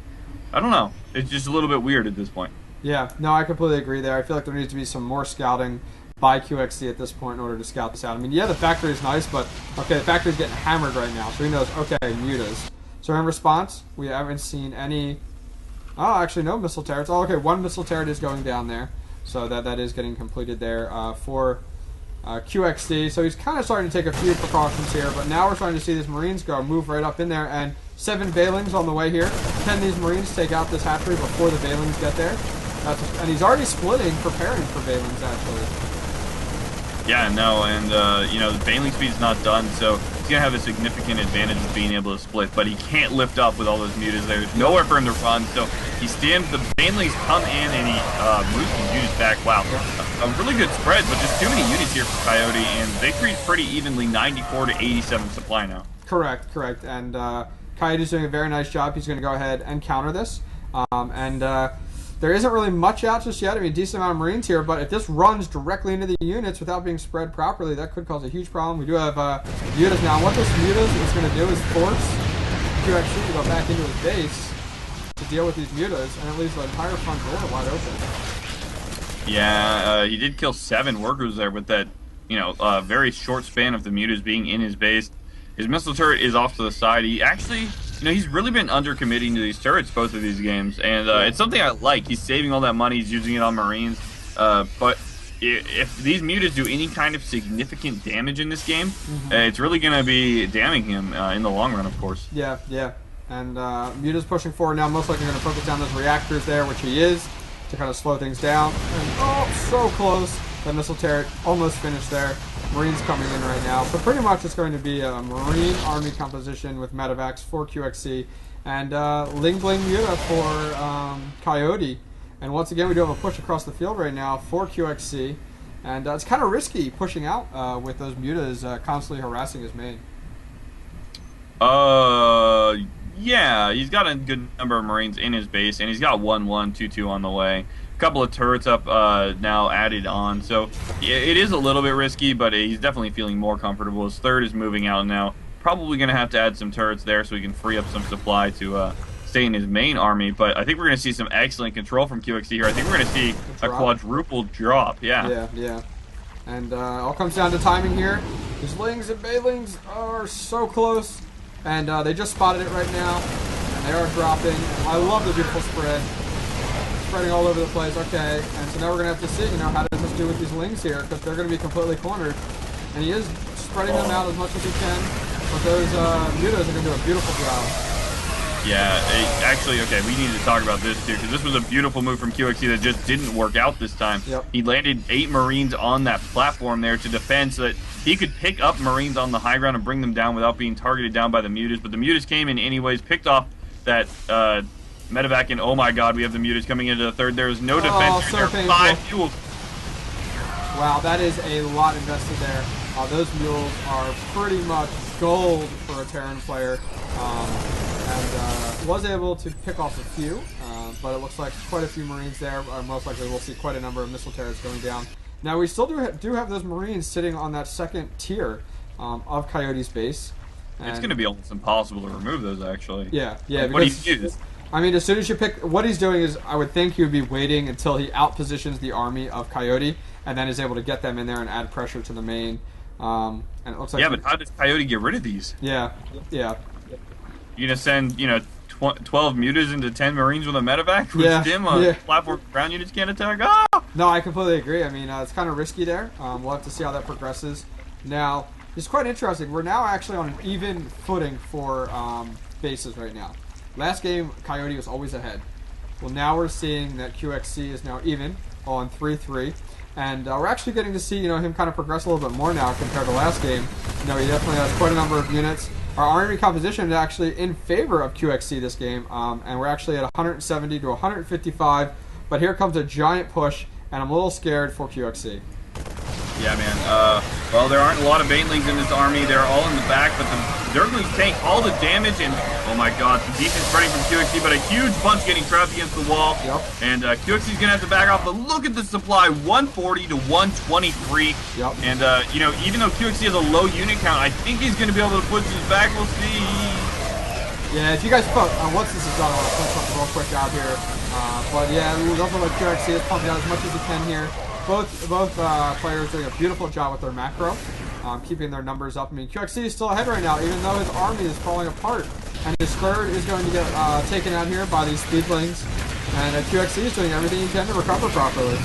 C: don't know. It's just a little bit weird at this point.
B: Yeah, no, I completely agree there. I feel like there needs to be some more scouting by QXC at this point in order to scout this out. I mean, yeah, the factory is nice, but, okay, the factory's getting hammered right now, so he knows, okay, mutas. So in response, we haven't seen any... Oh, actually, no missile turrets. Oh, okay, one missile turret is going down there, so that is getting completed there for QXC. So he's kind of starting to take a few precautions here, but now we're starting to see these Marines move right up in there, and 7 Bailings on the way here. Can these Marines take out this hatchery before the Bailings get there? And he's already splitting, preparing for Bailings, actually.
C: Yeah, no, and, you know, the Baneling speed's not done, so he's going to have a significant advantage of being able to split, but he can't lift up with all those mutas there. There's nowhere for him to run, so he stands, the Banelings come in, and he moves his units back. Wow, a really good spread, but just too many units here for Coyote, and victory's pretty evenly, 94 to 87 supply now.
B: Correct, and Coyote's doing a very nice job. He's going to go ahead and counter this, there isn't really much out just yet. I mean, decent amount of Marines here, but if this runs directly into the units without being spread properly, that could cause a huge problem. We do have mutas now. What this mutas is going to do is force QXC to go back into his base to deal with these mutas, and it leaves the entire front door wide open.
C: Yeah, he did kill 7 workers there with that, you know, very short span of the mutas being in his base. His missile turret is off to the side. He actually... You know, he's really been undercommitting to these turrets both of these games, and it's something I like. He's saving all that money, he's using it on Marines, but if these mutas do any kind of significant damage in this game, it's really going to be damning him in the long run, of course.
B: Yeah, and muta's pushing forward now, most likely going to focus down those reactors there, which he is, to kind of slow things down. And, oh, so close. That missile turret almost finished there. Marines coming in right now. So pretty much it's going to be a Marine army composition with Medevacs for QXC and Ling Bling Muta for Coyote. And once again, we do have a push across the field right now for QXC. And it's kind of risky pushing out with those mutas constantly harassing his main.
C: Yeah, he's got a good number of Marines in his base, and he's got 1-1, 2-2 on the way. Couple of turrets up now added on, so it is a little bit risky, but he's definitely feeling more comfortable. His third is moving out now. Probably going to have to add some turrets there so he can free up some supply to stay in his main army, but I think we're going to see some excellent control from QXC here. I think we're going to see a quadruple drop. Yeah.
B: And all comes down to timing here. His Lings and Bailings are so close, and they just spotted it right now, and they are dropping. I love the beautiful spread. Spreading all over the place, okay, and so now we're going to have to see, you know, how does this do with these Lings here, because they're going to be completely cornered, and he is spreading them out as much as he can, but those mutas are going to do a beautiful job.
C: Yeah, actually, okay, we need to talk about this too, because this was a beautiful move from QXC that just didn't work out this time.
B: Yep.
C: He landed 8 Marines on that platform there to defend so that he could pick up Marines on the high ground and bring them down without being targeted down by the mutas, but the mutas came in anyways, picked off that Medevac, and oh my god, we have the mutas coming into the third. There is no defense.
B: So
C: there are
B: painful.
C: 5 mules.
B: Wow, that is a lot invested there. Those mules are pretty much gold for a Terran player. And was able to pick off a few, but it looks like quite a few Marines there. Most likely we'll see quite a number of missile turrets going down. Now we still do have those Marines sitting on that second tier of Coyote's base. And
C: it's going to be almost impossible to remove those, actually.
B: Yeah.
C: What he's used.
B: I mean, as soon as you pick, what he's doing is, I would think he would be waiting until he outpositions the army of Coyote, and then is able to get them in there and add pressure to the main. And it looks like
C: yeah, but how does Coyote get rid of these?
B: Yeah.
C: You're gonna send 12 mutas into 10 Marines with a medevac with stim on platform ground units can't attack? Ah!
B: No, I completely agree. I mean, it's kind of risky there. We'll have to see how that progresses. Now, It's quite interesting. We're now actually on an even footing for bases right now. Last game, Coyote was always ahead. Well, now we're seeing that QXC is now even on 3-3. And we're actually getting to see, him kind of progress a little bit more now compared to last game. He definitely has quite a number of units. Our army composition is actually in favor of QXC this game, and we're actually at 170 to 155. But here comes a giant push, and I'm a little scared for QXC.
C: Yeah, man. Well, there aren't a lot of banelings in this army. They're all in the back, but the Zerglings tank all the damage, and oh my god, some decent spreading from QXC, but a huge bunch getting trapped against the wall.
B: Yep.
C: And QXC's gonna have to back off, but look at the supply, 140 to 123.
B: Yep.
C: And even though QXC has a low unit count, I think he's gonna be able to push this back. We'll see.
B: Yeah, if you guys put, once this is done, I want to put something real quick out here. But yeah, it doesn't look like QXC is pumping out as much as he can here. Both players doing a beautiful job with their macro, keeping their numbers up. I mean, QXC is still ahead right now, even though his army is falling apart. And his third is going to get taken out here by these speedlings. And QXC is doing everything he can to recover properly.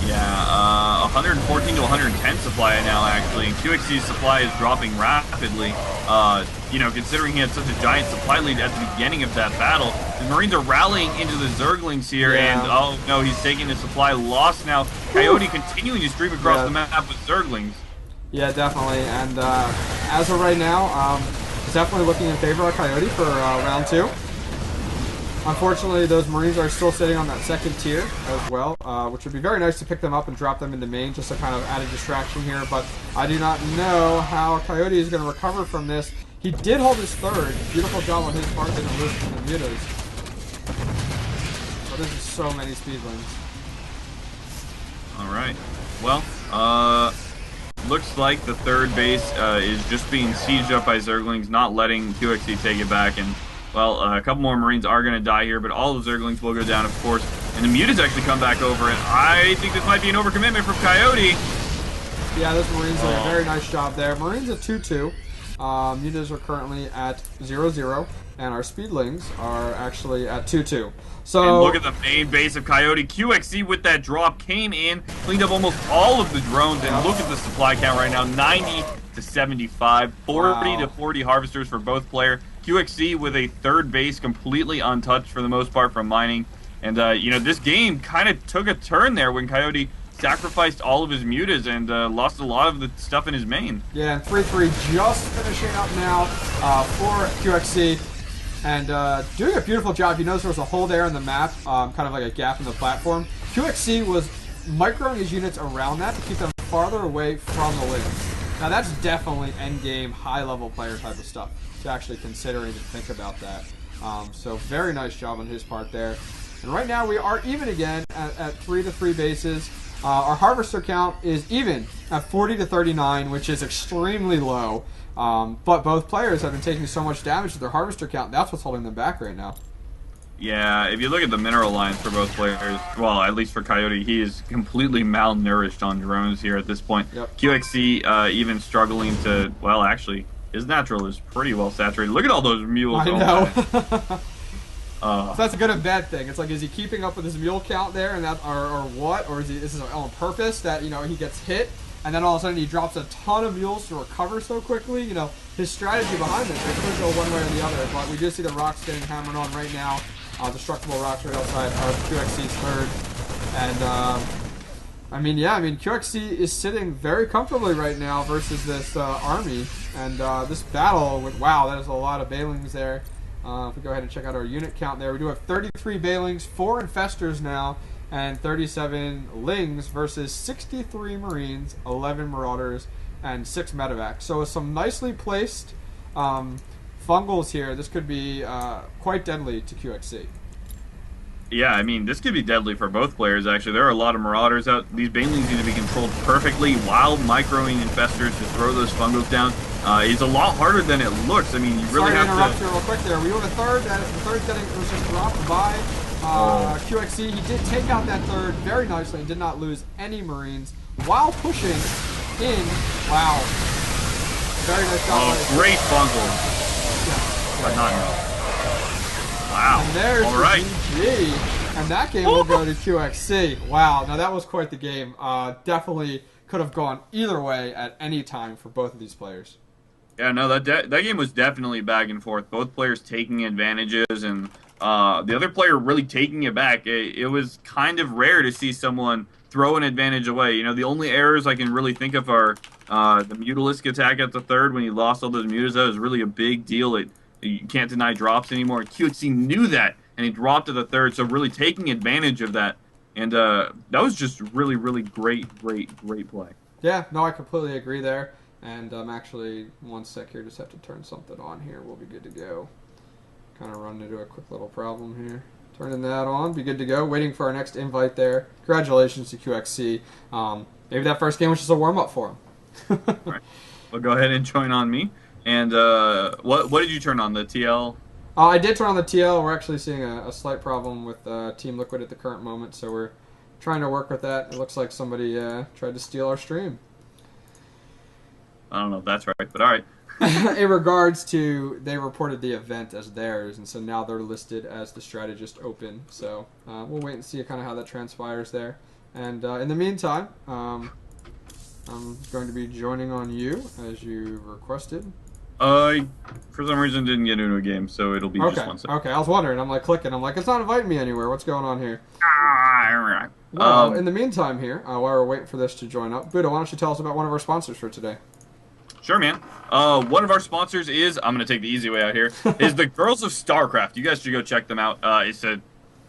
C: Yeah, 114 to 110 supply now, actually. QXC's supply is dropping rapidly. Considering he had such a giant supply lead at the beginning of that battle. The Marines are rallying into the Zerglings here, and oh no, he's taking the supply loss now. Coyote continuing to stream across the map with Zerglings.
B: Yeah, definitely. And as of right now, it's definitely looking in favor of Coyote for round 2. Unfortunately, those Marines are still sitting on that second tier as well, which would be very nice to pick them up and drop them into main, just to kind of add a distraction here. But I do not know how Coyote is going to recover from this. He did hold his third. Beautiful job on his part, didn't lose from the mutas. But there's just so many speedlings.
C: All right. Well, looks like the third base is just being sieged up by Zerglings, not letting QXC take it back. And well, a couple more Marines are going to die here, but all of the Zerglings will go down, of course. And the mutas actually come back over, and I think this might be an overcommitment from Coyote.
B: Yeah, those Marines did a very nice job there. Marines at 2-2. Mutas are currently at 0-0, and our speedlings are actually at 2-2. So
C: and look at the main base of Coyote. QXC with that drop came in, cleaned up almost all of the drones, and look at the supply count right now, 90 to 75, 40 to 40 harvesters for both players. QXC with a third base completely untouched for the most part from mining. And, this game kind of took a turn there when Coyote sacrificed all of his mutas and lost a lot of the stuff in his main.
B: Yeah, and 3-3 just finishing up now for QXC. And doing a beautiful job. You notice there was a hole there in the map, kind of like a gap in the platform. QXC was microing his units around that to keep them farther away from the limbs. Now that's definitely endgame, high-level player type of stuff to actually consider and think about that. So very nice job on his part there. And right now we are even again at 3-3 bases. Our harvester count is even at 40 to 39, which is extremely low. But both players have been taking so much damage to their harvester count. That's what's holding them back right now.
C: Yeah, if you look at the mineral lines for both players, well, at least for Coyote, he is completely malnourished on drones here at this point.
B: Yep.
C: QXC even struggling to, well, actually, his natural is pretty well saturated. Look at all those mules.
B: I know. So that's a good and bad thing. It's like, is he keeping up with his mule count there, and that, or what? Or is this is on purpose that he gets hit, and then all of a sudden he drops a ton of mules to recover so quickly? His strategy behind this, it could go one way or the other. But we do see the rocks getting hammered on right now. Destructible rocks right outside our QXC's third, and QXC is sitting very comfortably right now versus this army, and this battle with that is a lot of Bailings there. If we go ahead and check out our unit count there, we do have 33 Bailings, 4 Infestors now, and 37 Lings versus 63 Marines, 11 Marauders, and 6 Medevacs. So with some nicely placed fungals here, this could be quite deadly to QXC.
C: Yeah, this could be deadly for both players, actually. There are a lot of Marauders out. These Banelings need to be controlled perfectly while microing Infestors to throw those fungals down. It's a lot harder than it looks. You really have to...
B: Sorry to interrupt you real quick there. We were the third, and the third was just dropped by QXC. He did take out that third very nicely and did not lose any Marines while pushing in. Wow. Very nice job.
C: Oh, great fungals. But not enough. Wow.
B: And there's
C: all right.
B: GG. And that game will go to QXC. Wow. Now that was quite the game. Definitely could have gone either way at any time for both of these players.
C: Yeah, no, that game was definitely back and forth. Both players taking advantages, and the other player really taking it back. It was kind of rare to see someone throw an advantage away. You know, the only errors I can really think of are the Mutalisk attack at the third when he lost all those mutas. That was really a big deal. You can't deny drops anymore. QXC knew that, and he dropped to the third, so really taking advantage of that. And that was just really, really great play.
B: Yeah, no, I completely agree there. And actually, one sec here, just have to turn something on here. We'll be good to go. Kind of run into a quick little problem here. Turning that on, be good to go. Waiting for our next invite there. Congratulations to QXC. Maybe that first game was just a warm-up for him.
C: Right. Well, go ahead and join on me. And what did you turn on, the TL?
B: I did turn on the TL. We're actually seeing a slight problem with Team Liquid at the current moment, so we're trying to work with that. It looks like somebody tried to steal our stream.
C: I don't know if that's right, but all right.
B: In regards to, they reported the event as theirs, and so now they're listed as the Strategist Open. So we'll wait and see kind of how that transpires there. And in the meantime, I'm going to be joining on you as you requested.
C: For some reason didn't get into a game, so it'll be just 1 second.
B: Okay, I was wondering. I'm like clicking. I'm like, it's not inviting me anywhere. What's going on here?
C: Well,
B: Well, in the meantime here, while we're waiting for this to join up, Buddha, why don't you tell us about one of our sponsors for today?
C: Sure, man. One of our sponsors is, I'm going to take the easy way out here, is the Girls of Starcraft. You guys should go check them out. It's a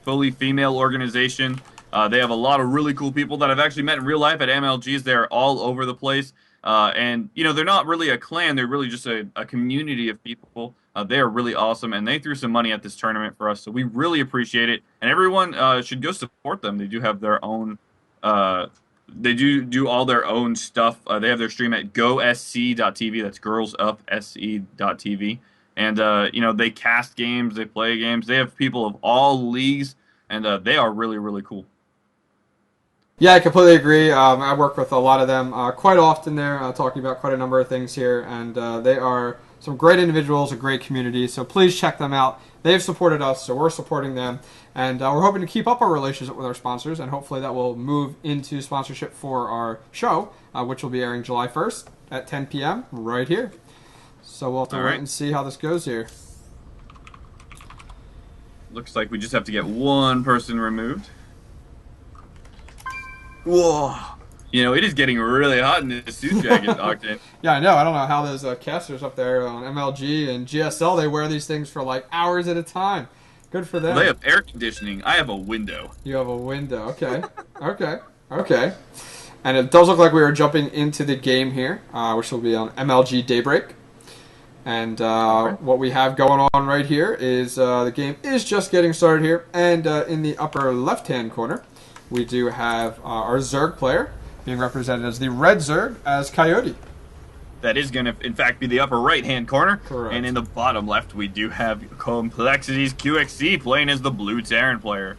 C: fully female organization. They have a lot of really cool people that I've actually met in real life at MLGs. They're all over the place. And, you know, they're not really a clan. They're really just a community of people. They are really awesome, and they threw some money at this tournament for us, so we really appreciate it. And everyone should go support them. They do have their own... They do all their own stuff. They have their stream at GoSC.tv. That's girlsupsc.tv. And, you know, they cast games. They play games. They have people of all leagues, and they are really, really cool.
B: Yeah, I completely agree. I work with a lot of them quite often there, talking about quite a number of things here. And they are some great individuals, a great community. So please check them out. They've supported us, so we're supporting them. And we're hoping to keep up our relationship with our sponsors, and hopefully that will move into sponsorship for our show, which will be airing July 1st at 10 p.m. right here. So we'll have to wait and see how this goes here.
C: Looks like we just have to get one person removed. Whoa. You know, it is getting really hot in this suit jacket, Octane.
B: Yeah, I know. I don't know how those casters up there on MLG and GSL, they wear these things for like hours at a time. Good for them.
C: Well, they have air conditioning. I have a window.
B: You have a window. Okay. Okay. And it does look like we are jumping into the game here, which will be on MLG Daybreak. And what we have going on right here is the game is just getting started here. And in the upper left-hand corner, we do have our Zerg player being represented as the red Zerg as Coyote.
C: That is going to, in fact, be the upper right-hand corner.
B: Correct.
C: And in the bottom left, we do have Complexity's QXC playing as the blue Terran player.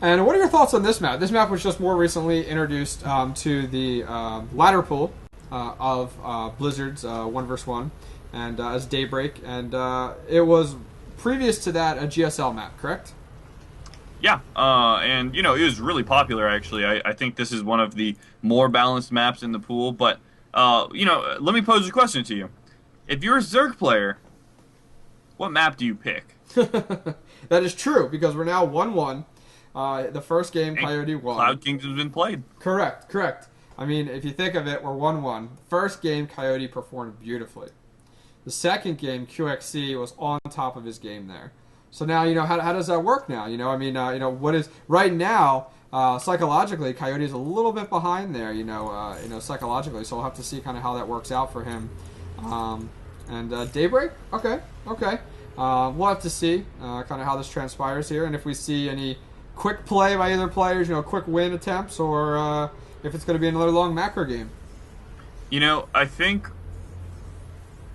B: And what are your thoughts on this map? This map was just more recently introduced to the ladder pool of Blizzard's 1v1 and as Daybreak. And it was, previous to that, a GSL map, correct?
C: Yeah, and, you know, it was really popular, actually. I think this is one of the more balanced maps in the pool, but... you know, let me pose a question to you. If you're a Zerg player, what map do you pick?
B: That is true, because we're now 1-1. The first game, Coyote won.
C: Cloud Kingdom's been played.
B: Correct. I mean, if you think of it, we're 1-1. First game, Coyote performed beautifully. The second game, QXC was on top of his game there. So now, you know, how does that work now? You know, I mean, you know, what is... Right now... psychologically, Coyote's a little bit behind there, you know, psychologically. So we'll have to see kind of how that works out for him. And Daybreak, okay. We'll have to see kind of how this transpires here, and if we see any quick play by either players, you know, quick win attempts, or if it's going to be another long macro game.
C: You know, I think.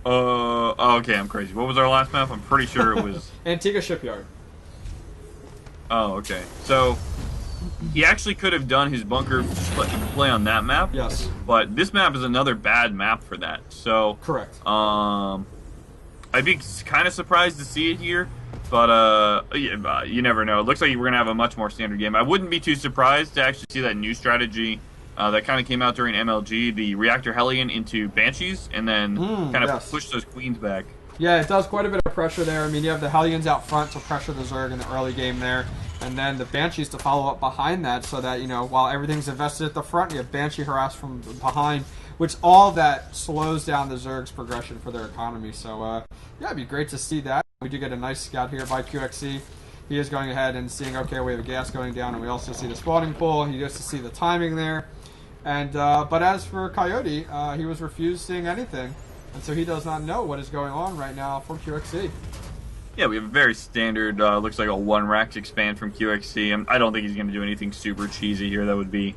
C: Okay, I'm crazy. What was our last map? I'm pretty sure it was
B: Antiga Shipyard.
C: Oh, okay. So. He actually could have done his bunker play on that map.
B: Yes. But
C: this map is another bad map for that. So
B: correct.
C: I'd be kind of surprised to see it here, but you never know. It looks like we're gonna have a much more standard game. I wouldn't be too surprised to actually see that new strategy that kind of came out during MLG, the Reactor Hellion into Banshees, and then kind of push those Queens back.
B: Yeah, it does quite a bit of pressure there. I mean, you have the Hellions out front to pressure the Zerg in the early game there, and then the Banshees to follow up behind that so that, you know, while everything's invested at the front, you have Banshee harass from behind, which all that slows down the Zerg's progression for their economy. So, yeah, it'd be great to see that. We do get a nice scout here by QXC. He is going ahead and seeing, okay, we have a gas going down, and we also see the spawning pool. He gets to see the timing there. And but as for Coyote, he was refused seeing anything. And so he does not know what is going on right now from QXC.
C: Yeah, we have a very standard, looks like a 1-Rax expand from QXC. I don't think he's going to do anything super cheesy here. That would be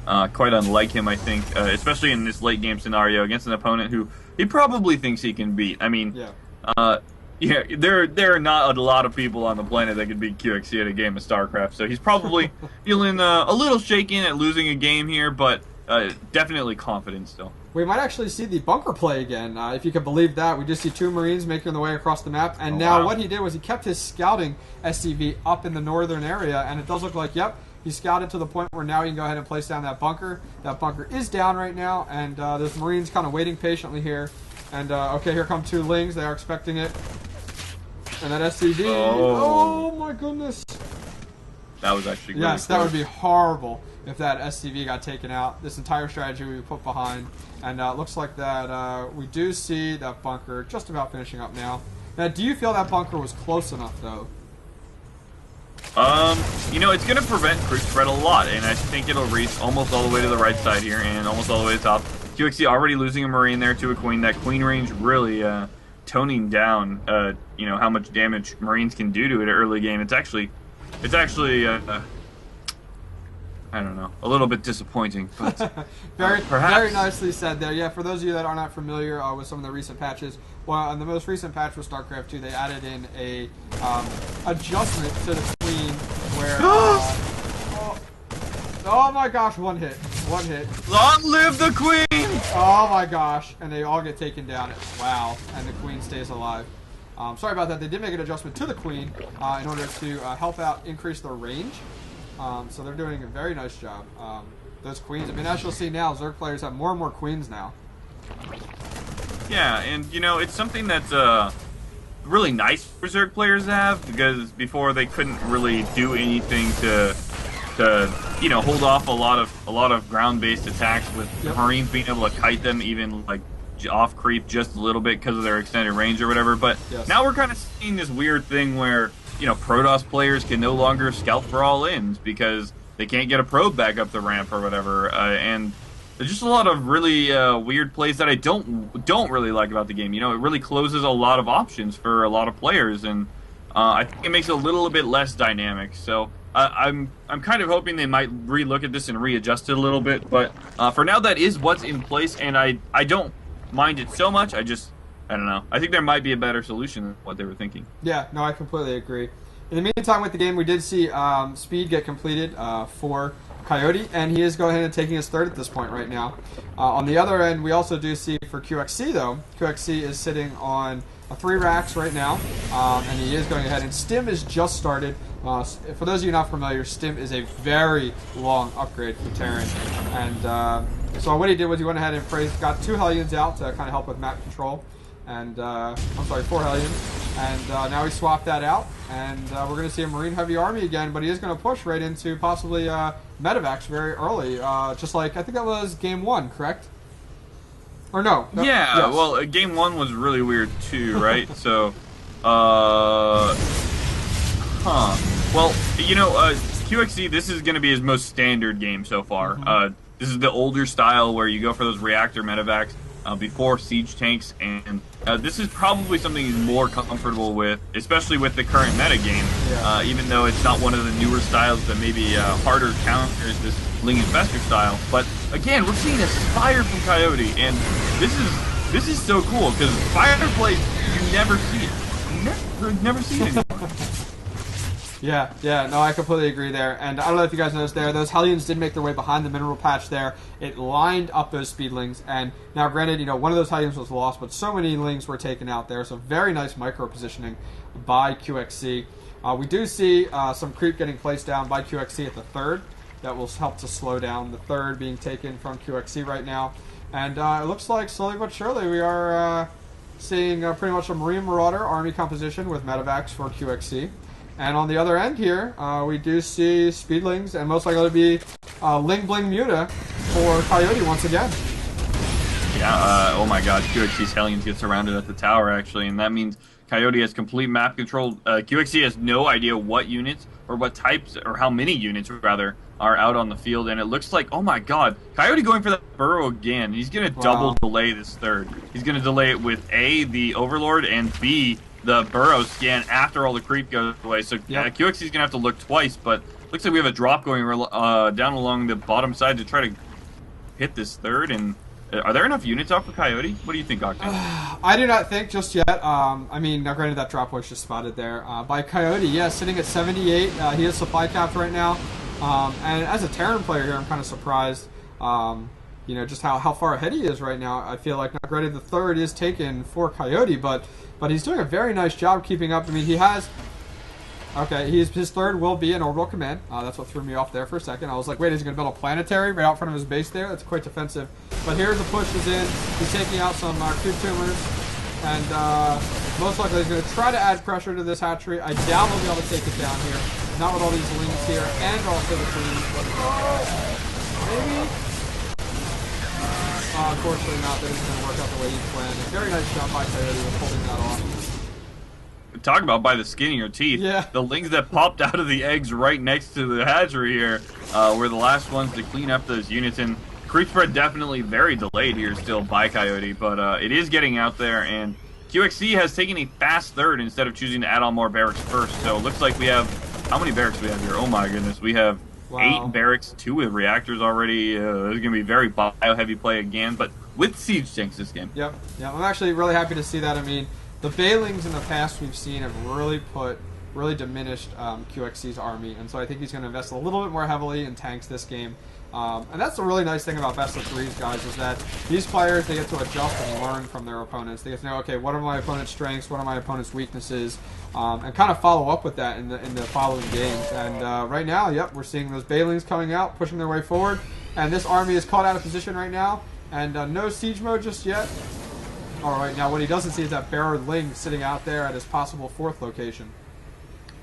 C: quite unlike him, I think, especially in this late-game scenario against an opponent who he probably thinks he can beat. I mean, there are not a lot of people on the planet that could beat QXC at a game of StarCraft, so he's probably feeling a little shaken at losing a game here, but definitely confident still.
B: We might actually see the bunker play again, if you can believe that. We just see 2 Marines making their way across the map, and what he did was he kept his scouting SCV up in the northern area, and it does look like, yep, he scouted to the point where now he can go ahead and place down that bunker. That bunker is down right now, and there's Marines kind of waiting patiently here. And, okay, here come 2 Lings. They are expecting it. And that SCV, oh my goodness.
C: That was actually really
B: Yes, that would be horrible if that SCV got taken out. This entire strategy we put behind. And it looks like that we do see that bunker just about finishing up now. Now, do you feel that bunker was close enough, though?
C: You know, it's going to prevent creep spread a lot, and I think it'll reach almost all the way to the right side here and almost all the way to the top. QXC already losing a Marine there to a Queen. That Queen range really toning down, you know, how much damage Marines can do to it early game. It's actually I don't know, a little bit disappointing, but
B: very nicely said there. Yeah, for those of you that are not familiar with some of the recent patches, well, on the most recent patch with StarCraft 2, they added in a adjustment to the Queen where oh my gosh, one hit.
C: Long live the Queen!
B: Oh my gosh, and they all get taken down. Wow, and the Queen stays alive. Sorry about that. They did make an adjustment to the Queen in order to help out increase their range. So they're doing a very nice job. Those Queens, I mean, as you'll see now, Zerg players have more and more Queens now.
C: Yeah, and you know, it's something that's really nice for Zerg players to have, because before they couldn't really do anything to you know, hold off a lot of ground-based attacks, with Marines being able to kite them even like off creep just a little bit because of their extended range or whatever. But now we're kind of seeing this weird thing where, you know, Protoss players can no longer scout for all ins because they can't get a probe back up the ramp or whatever, and there's just a lot of really weird plays that I don't really like about the game. You know, it really closes a lot of options for a lot of players, and I think it makes it a little bit less dynamic. So I'm kind of hoping they might relook at this and readjust it a little bit. But for now, that is what's in place, and I don't mind it so much. I don't know. I think there might be a better solution than what they were thinking. Yeah,
B: no, I completely agree. In the meantime, with the game, we did see Speed get completed for Coyote, and he is going ahead and taking his 3rd at this point right now. On the other end, we also do see for QXC, though, QXC is sitting on 3 racks right now, and he is going ahead, and Stim is just started. For those of you not familiar, Stim is a very long upgrade for Terran, and so what he did was he went ahead and got 2 Hellions out to kind of help with map control. And, 4 Hellions. And now he swapped that out. And we're going to see a Marine Heavy Army again, but he is going to push right into possibly Medevacs very early. Just like, I think that was Game 1, correct? Or no?
C: Yeah, yes. Well, Game 1 was really weird too, right? So, well, you know, QXC, this is going to be his most standard game so far. This is the older style where you go for those reactor medevacs before siege tanks, and this is probably something he's more comfortable with, especially with the current meta game, even though it's not one of the newer styles that maybe harder counters this Ling Infestor style. But again, we're seeing a Spire from Coyote, and this is so cool, because Spire plays, you never see it. You never see it anymore.
B: Yeah, no, I completely agree there. And I don't know if you guys noticed there, those Hellions did make their way behind the mineral patch there. It lined up those speedlings, and now granted, you know, one of those Hellions was lost, but so many Lings were taken out there, so very nice micro positioning by QXC. We do see some creep getting placed down by QXC at the 3rd. that will help to slow down the third being taken from QXC right now. And it looks like slowly but surely we are seeing pretty much a Marine Marauder army composition with medevacs for QXC. And on the other end here, we do see Speedlings and most likely to be Ling Bling Muta for Coyote once again.
C: Yeah, oh my god, QXC's Hellions get surrounded at the tower, actually, and that means Coyote has complete map control. QXC has no idea what units, or what types, or how many units, rather, are out on the field, and it looks like, oh my god, Coyote going for that burrow again. He's going to double delay this third. He's going to delay it with A, the Overlord, and B, the burrow scan after all the creep goes away. So QXC's going to have to look twice, but looks like we have a drop going down along the bottom side to try to hit this third, and are there enough units out for Coyote? What do you think, Octane?
B: I do not think just yet. I mean, now granted that drop was just spotted there by Coyote. Yeah, sitting at 78. He is supply capped right now. And as a Terran player here, I'm kind of surprised, you know, just how far ahead he is right now. I feel like, not granted the third is taken for Coyote, but he's doing a very nice job keeping up. I mean, he has... Okay, his third will be an orbital command. That's what threw me off there for a second. I was like, wait, is he going to build a planetary right out front of his base there? That's quite defensive. But here the push is in. He's taking out some creep tumors. And most likely he's going to try to add pressure to this hatchery. I doubt he'll be able to take it down here. Not with all these lings here and also the queens. But maybe? Unfortunately not. That isn't going to work out the way he planned. A very nice job by Coyote with holding that off.
C: Talk about by the skin of your teeth.
B: Yeah.
C: The lings that popped out of the eggs right next to the hatchery here were the last ones to clean up those units. And creep spread definitely very delayed here still by Coyote, but it is getting out there. And QXC has taken a fast third instead of choosing to add on more barracks first. So it looks like we have... How many barracks do we have here? Oh my goodness. We have 8 barracks, 2 with reactors already. It's going to be very bio-heavy play again, but with siege tanks this game.
B: Yep. Yeah, I'm actually really happy to see that. I mean, the Bailings in the past we've seen have really diminished QXC's army, and so I think he's going to invest a little bit more heavily in tanks this game. And that's the really nice thing about best of threes, guys, is that these players, they get to adjust and learn from their opponents. They get to know, okay, what are my opponent's strengths, what are my opponent's weaknesses, and kind of follow up with that in the following games. And right now, yep, we're seeing those Bailings coming out, pushing their way forward, and this army is caught out of position right now, and no siege mode just yet. Alright, now what he doesn't see is that Barrowed Ling sitting out there at his possible 4th location.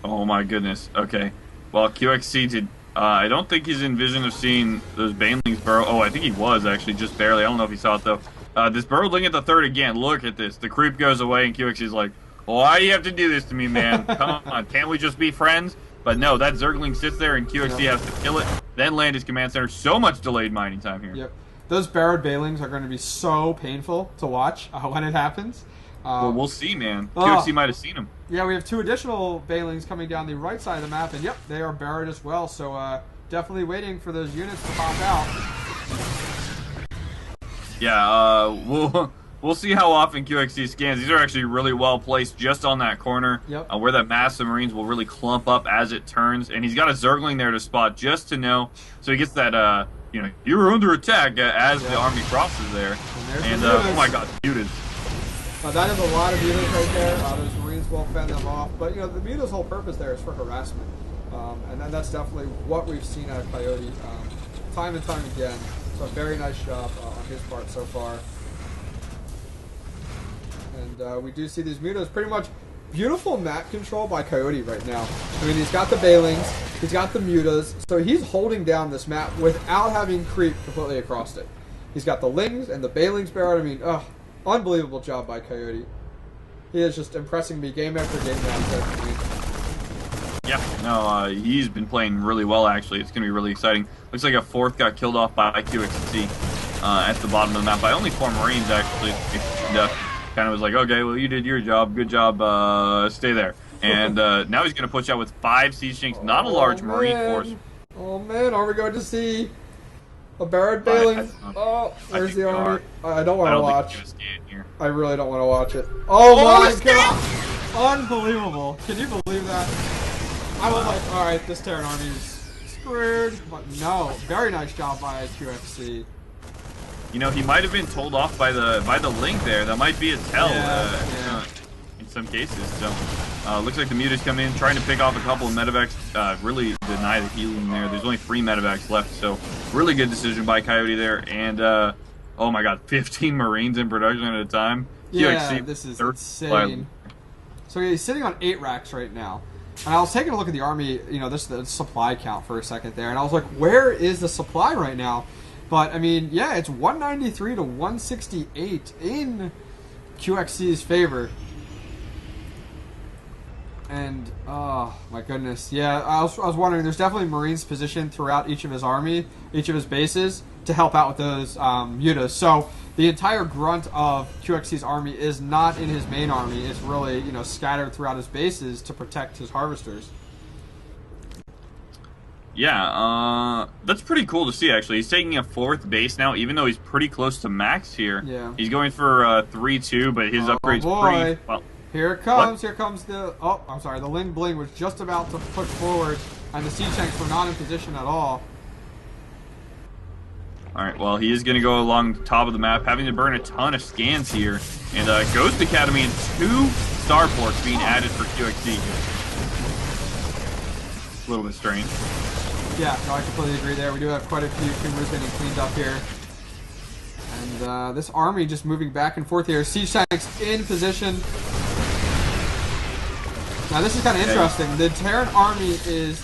C: Oh my goodness. Okay. Well, QXC did... I don't think he's in vision of seeing those Banelings burrow. Oh, I think he was, actually, just barely. I don't know if he saw it, though. This Burrowed Ling at the third again. Look at this. The creep goes away, and QXC's like, why do you have to do this to me, man? Come on, can't we just be friends? But no, that Zergling sits there, and QXC has to kill it, then land his command center. So much delayed mining time here.
B: Yep. Those Barrowed Bailings are going to be so painful to watch when it happens.
C: Well, we'll see, man. QXC might have seen him.
B: Yeah, we have 2 additional Bailings coming down the right side of the map, and yep, they are barred as well. So definitely waiting for those units to pop out.
C: Yeah, we'll see how often QXC scans. These are actually really well placed just on that corner, where that mass of Marines will really clump up as it turns. And he's got a Zergling there to spot just to know, so he gets that. You know, you're under attack as the army crosses there. And oh my god, mutas.
B: That is a lot of mutas right there. Those Marines will fend them off. But, you know, the muta's whole purpose there is for harassment. And that's definitely what we've seen out of Coyote time and time again. So a very nice job on his part so far. And we do see these mutas pretty much beautiful map control by Coyote right now. I mean, he's got the Bailings, he's got the mutas, so he's holding down this map without having creep completely across it. He's got the Lings and the Bailings barreled. I mean, unbelievable job by Coyote. He is just impressing me game after game now.
C: Yeah, no, he's been playing really well, actually. It's going to be really exciting. Looks like a 4th got killed off by QXC at the bottom of the map by only 4 Marines, actually. Kind of was like, okay, well, you did your job. Good job. Stay there. And now he's going to push out with 5 siege tanks. Not a large Marine force.
B: Oh, man. Are we going to see a Barrowed Bailing? There's the army. I don't want to watch. I really don't want to watch it. Oh, my God. Unbelievable. Can you believe that? I was like, all right, this Terran army is screwed. But no. Very nice job by QXC.
C: You know, he might have been told off by the link there. That might be a tell. some cases. So looks like the Mutas come in, trying to pick off a couple of medevacs, really deny the healing there. There's only 3 medevacs left, so really good decision by Coyote there. And oh my god, 15 Marines in production at a time.
B: Yeah,
C: QXC,
B: this is insane. So he's sitting on 8 racks right now. And I was taking a look at the army, you know, this the supply count for a second there, and I was like, where is the supply right now? But I mean, yeah, it's 193 to 168 in QXC's favor. And oh my goodness, yeah, I was wondering. There's definitely Marines positioned throughout each of his army, each of his bases, to help out with those mutas. So the entire grunt of QXC's army is not in his main army. It's really, you know, scattered throughout his bases to protect his harvesters.
C: Yeah, that's pretty cool to see, actually. He's taking a 4th base now, even though he's pretty close to max here.
B: Yeah.
C: He's going for 3-2, but his upgrade's pretty... Well,
B: here it comes.
C: What?
B: Here comes the... Oh, I'm sorry. The Ling Bling was just about to push forward, and the siege tanks were not in position at all.
C: Alright, well, he is going to go along the top of the map, having to burn a ton of scans here. And Ghost Academy and 2 starports being added for QXC. A little bit strange.
B: Yeah, no, I completely agree there. We do have quite a few Kumras getting cleaned up here. And this army just moving back and forth here. Siege tanks in position. Now this is kind of interesting. The Terran army is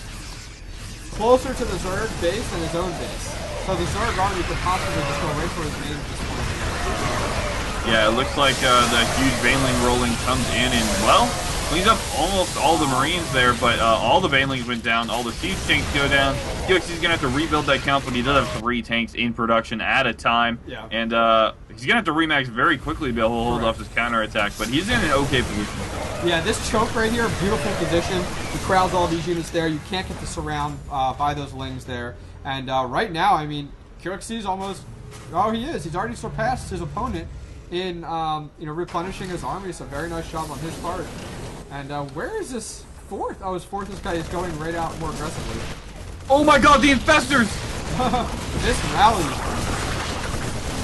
B: closer to the Zerg base than his own base. So the Zerg army could possibly just go right for his main at this point.
C: Yeah, it looks like the huge Baneling rolling comes in and, well, cleans up almost all the Marines there, but all the Banelings went down, all the siege tanks go down. QXC's going to have to rebuild that count, but he does have 3 tanks in production at a time.
B: Yeah.
C: And he's going to have to remax very quickly to be able to hold off his counterattack, but he's in an okay position.
B: Yeah, this choke right here, beautiful position. He crowds all these units there. You can't get the surround by those Lings there. And right now, I mean, QXC's almost... Oh, he is. He's already surpassed his opponent in, you know, replenishing his army. It's a very nice job on his part. And where is this 4th? Oh, his 4th, this guy is going right out more aggressively.
C: Oh my god, the Infestors!
B: This rally.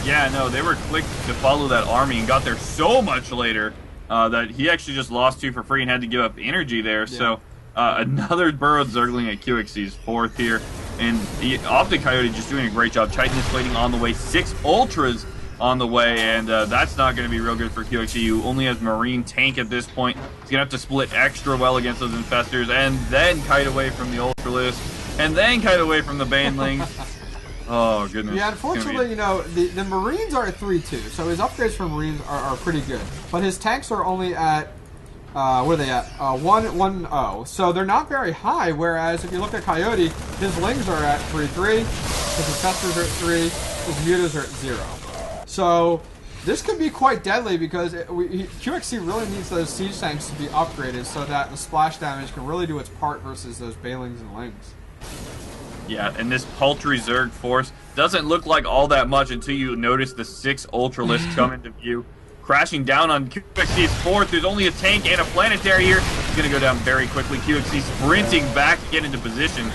C: Yeah, no, they were clicked to follow that army and got there so much later that he actually just lost 2 for free and had to give up energy there. Yeah. So another burrowed Zergling at QXC's 4th here. And the Optic Coyote just doing a great job. Chitin is waiting on the way. 6 Ultras on the way, and that's not going to be real good for QXC, who only has Marine tank at this point. He's going to have to split extra well against those Infestors, and then kite away from the Ultralisk, and then kite away from the Banelings. Oh, goodness.
B: Yeah, unfortunately, you know, the Marines are at 3-2, so his upgrades for Marines are pretty good. But his tanks are only at, what are they at? 1-1-0. So they're not very high, whereas if you look at Coyote, his Lings are at 3-3, his Infestors are at 3, his Mutas are at 0. So this could be quite deadly because QXC really needs those siege tanks to be upgraded so that the splash damage can really do its part versus those Banelings and Lings.
C: Yeah, and this paltry Zerg force doesn't look like all that much until you notice the 6 Ultralisks come into view. Crashing down on QXC's 4th. There's only a tank and a planetary here. He's going to go down very quickly. QXC sprinting back to get into position.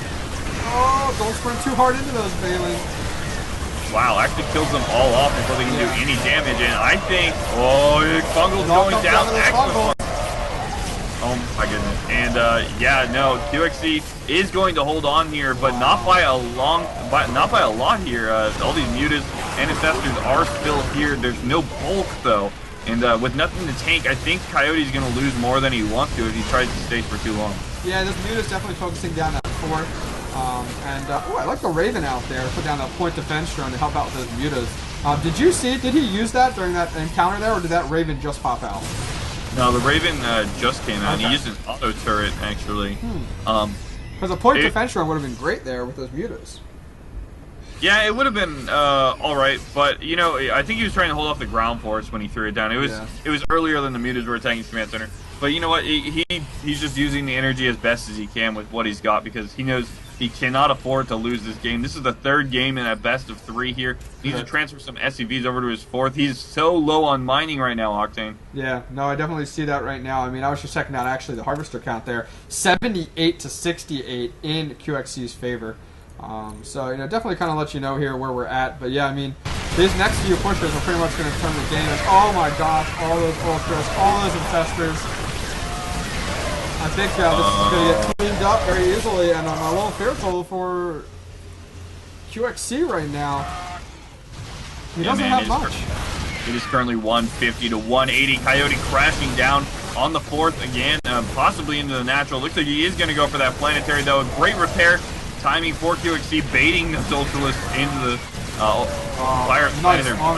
B: Oh, don't sprint too hard into those Banelings.
C: Wow, actually kills them all off before they can do any damage. And I think, oh, Fungal's going down. Excellent. Oh my goodness. And yeah, no, QXC is going to hold on here, but not by a lot here. All these Mutas and Infestors are still here. There's no bulk though. And with nothing to tank, I think Coyote's going to lose more than he wants to if he tries to stay for too long.
B: Yeah, this Muta's definitely focusing down that 4th. I like the Raven out there to put down a point defense drone to help out with those Mutas. Did he use that during that encounter there, or did that Raven just pop out?
C: No, the Raven just came out. Okay. He used an auto turret, actually.
B: Because a point defense drone would have been great there with those Mutas.
C: Yeah, it would have been alright, but, you know, I think he was trying to hold off the ground force when he threw it down. It was earlier than the Mutas were attacking his command center. But you know what? He's just using the energy as best as he can with what he's got because he knows he cannot afford to lose this game. This is the 3rd game in a best of 3 here. He needs to transfer some SCVs over to his 4th. He's so low on mining right now, Octane.
B: Yeah, no, I definitely see that right now. I mean, I was just checking out actually the harvester count there. 78 to 68 in QXC's favor. So, you know, definitely kind of let you know here where we're at. But yeah, I mean, these next few pushes are pretty much going to turn the game. And oh my gosh, all those ultras, all those infestors. I think this is going to get cleaned up very easily, and I'm a little fearful for QXC right now. He doesn't have much.
C: It is currently 150 to 180. Coyote crashing down on the fourth again, possibly into the natural. Looks like he is going to go for that planetary, though. A great repair. Timing for QXC, baiting the Socialist into the fire planetary.
B: And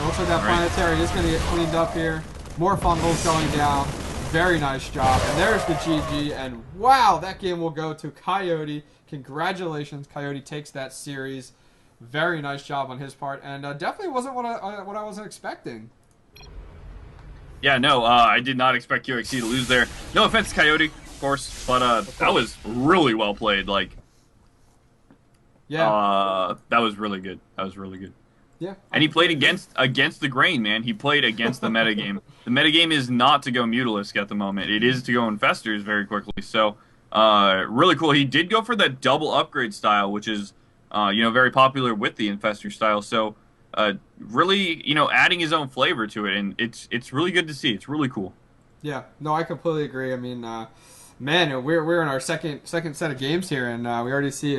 B: it looks like that planetary is going to get cleaned up here. More fumbles going down. Very nice job. And there's the GG. And wow, that game will go to Coyote. Congratulations, Coyote takes that series. Very nice job on his part, and definitely wasn't what I wasn't expecting.
C: Yeah, no, I did not expect QXC to lose there. No offense, Coyote, of course, but that was really well played. Like,
B: yeah,
C: that was really good. That was really good.
B: Yeah,
C: and he played against the grain, man. He played against the metagame. The metagame is not to go Mutalisk at the moment. It is to go Infestors very quickly. So. Really cool. He did go for that double upgrade style, which is, very popular with the Infestor style. So, really, adding his own flavor to it, and it's really good to see. It's really cool.
B: Yeah, no, I completely agree. I mean, man, we're in our second set of games here, and we already see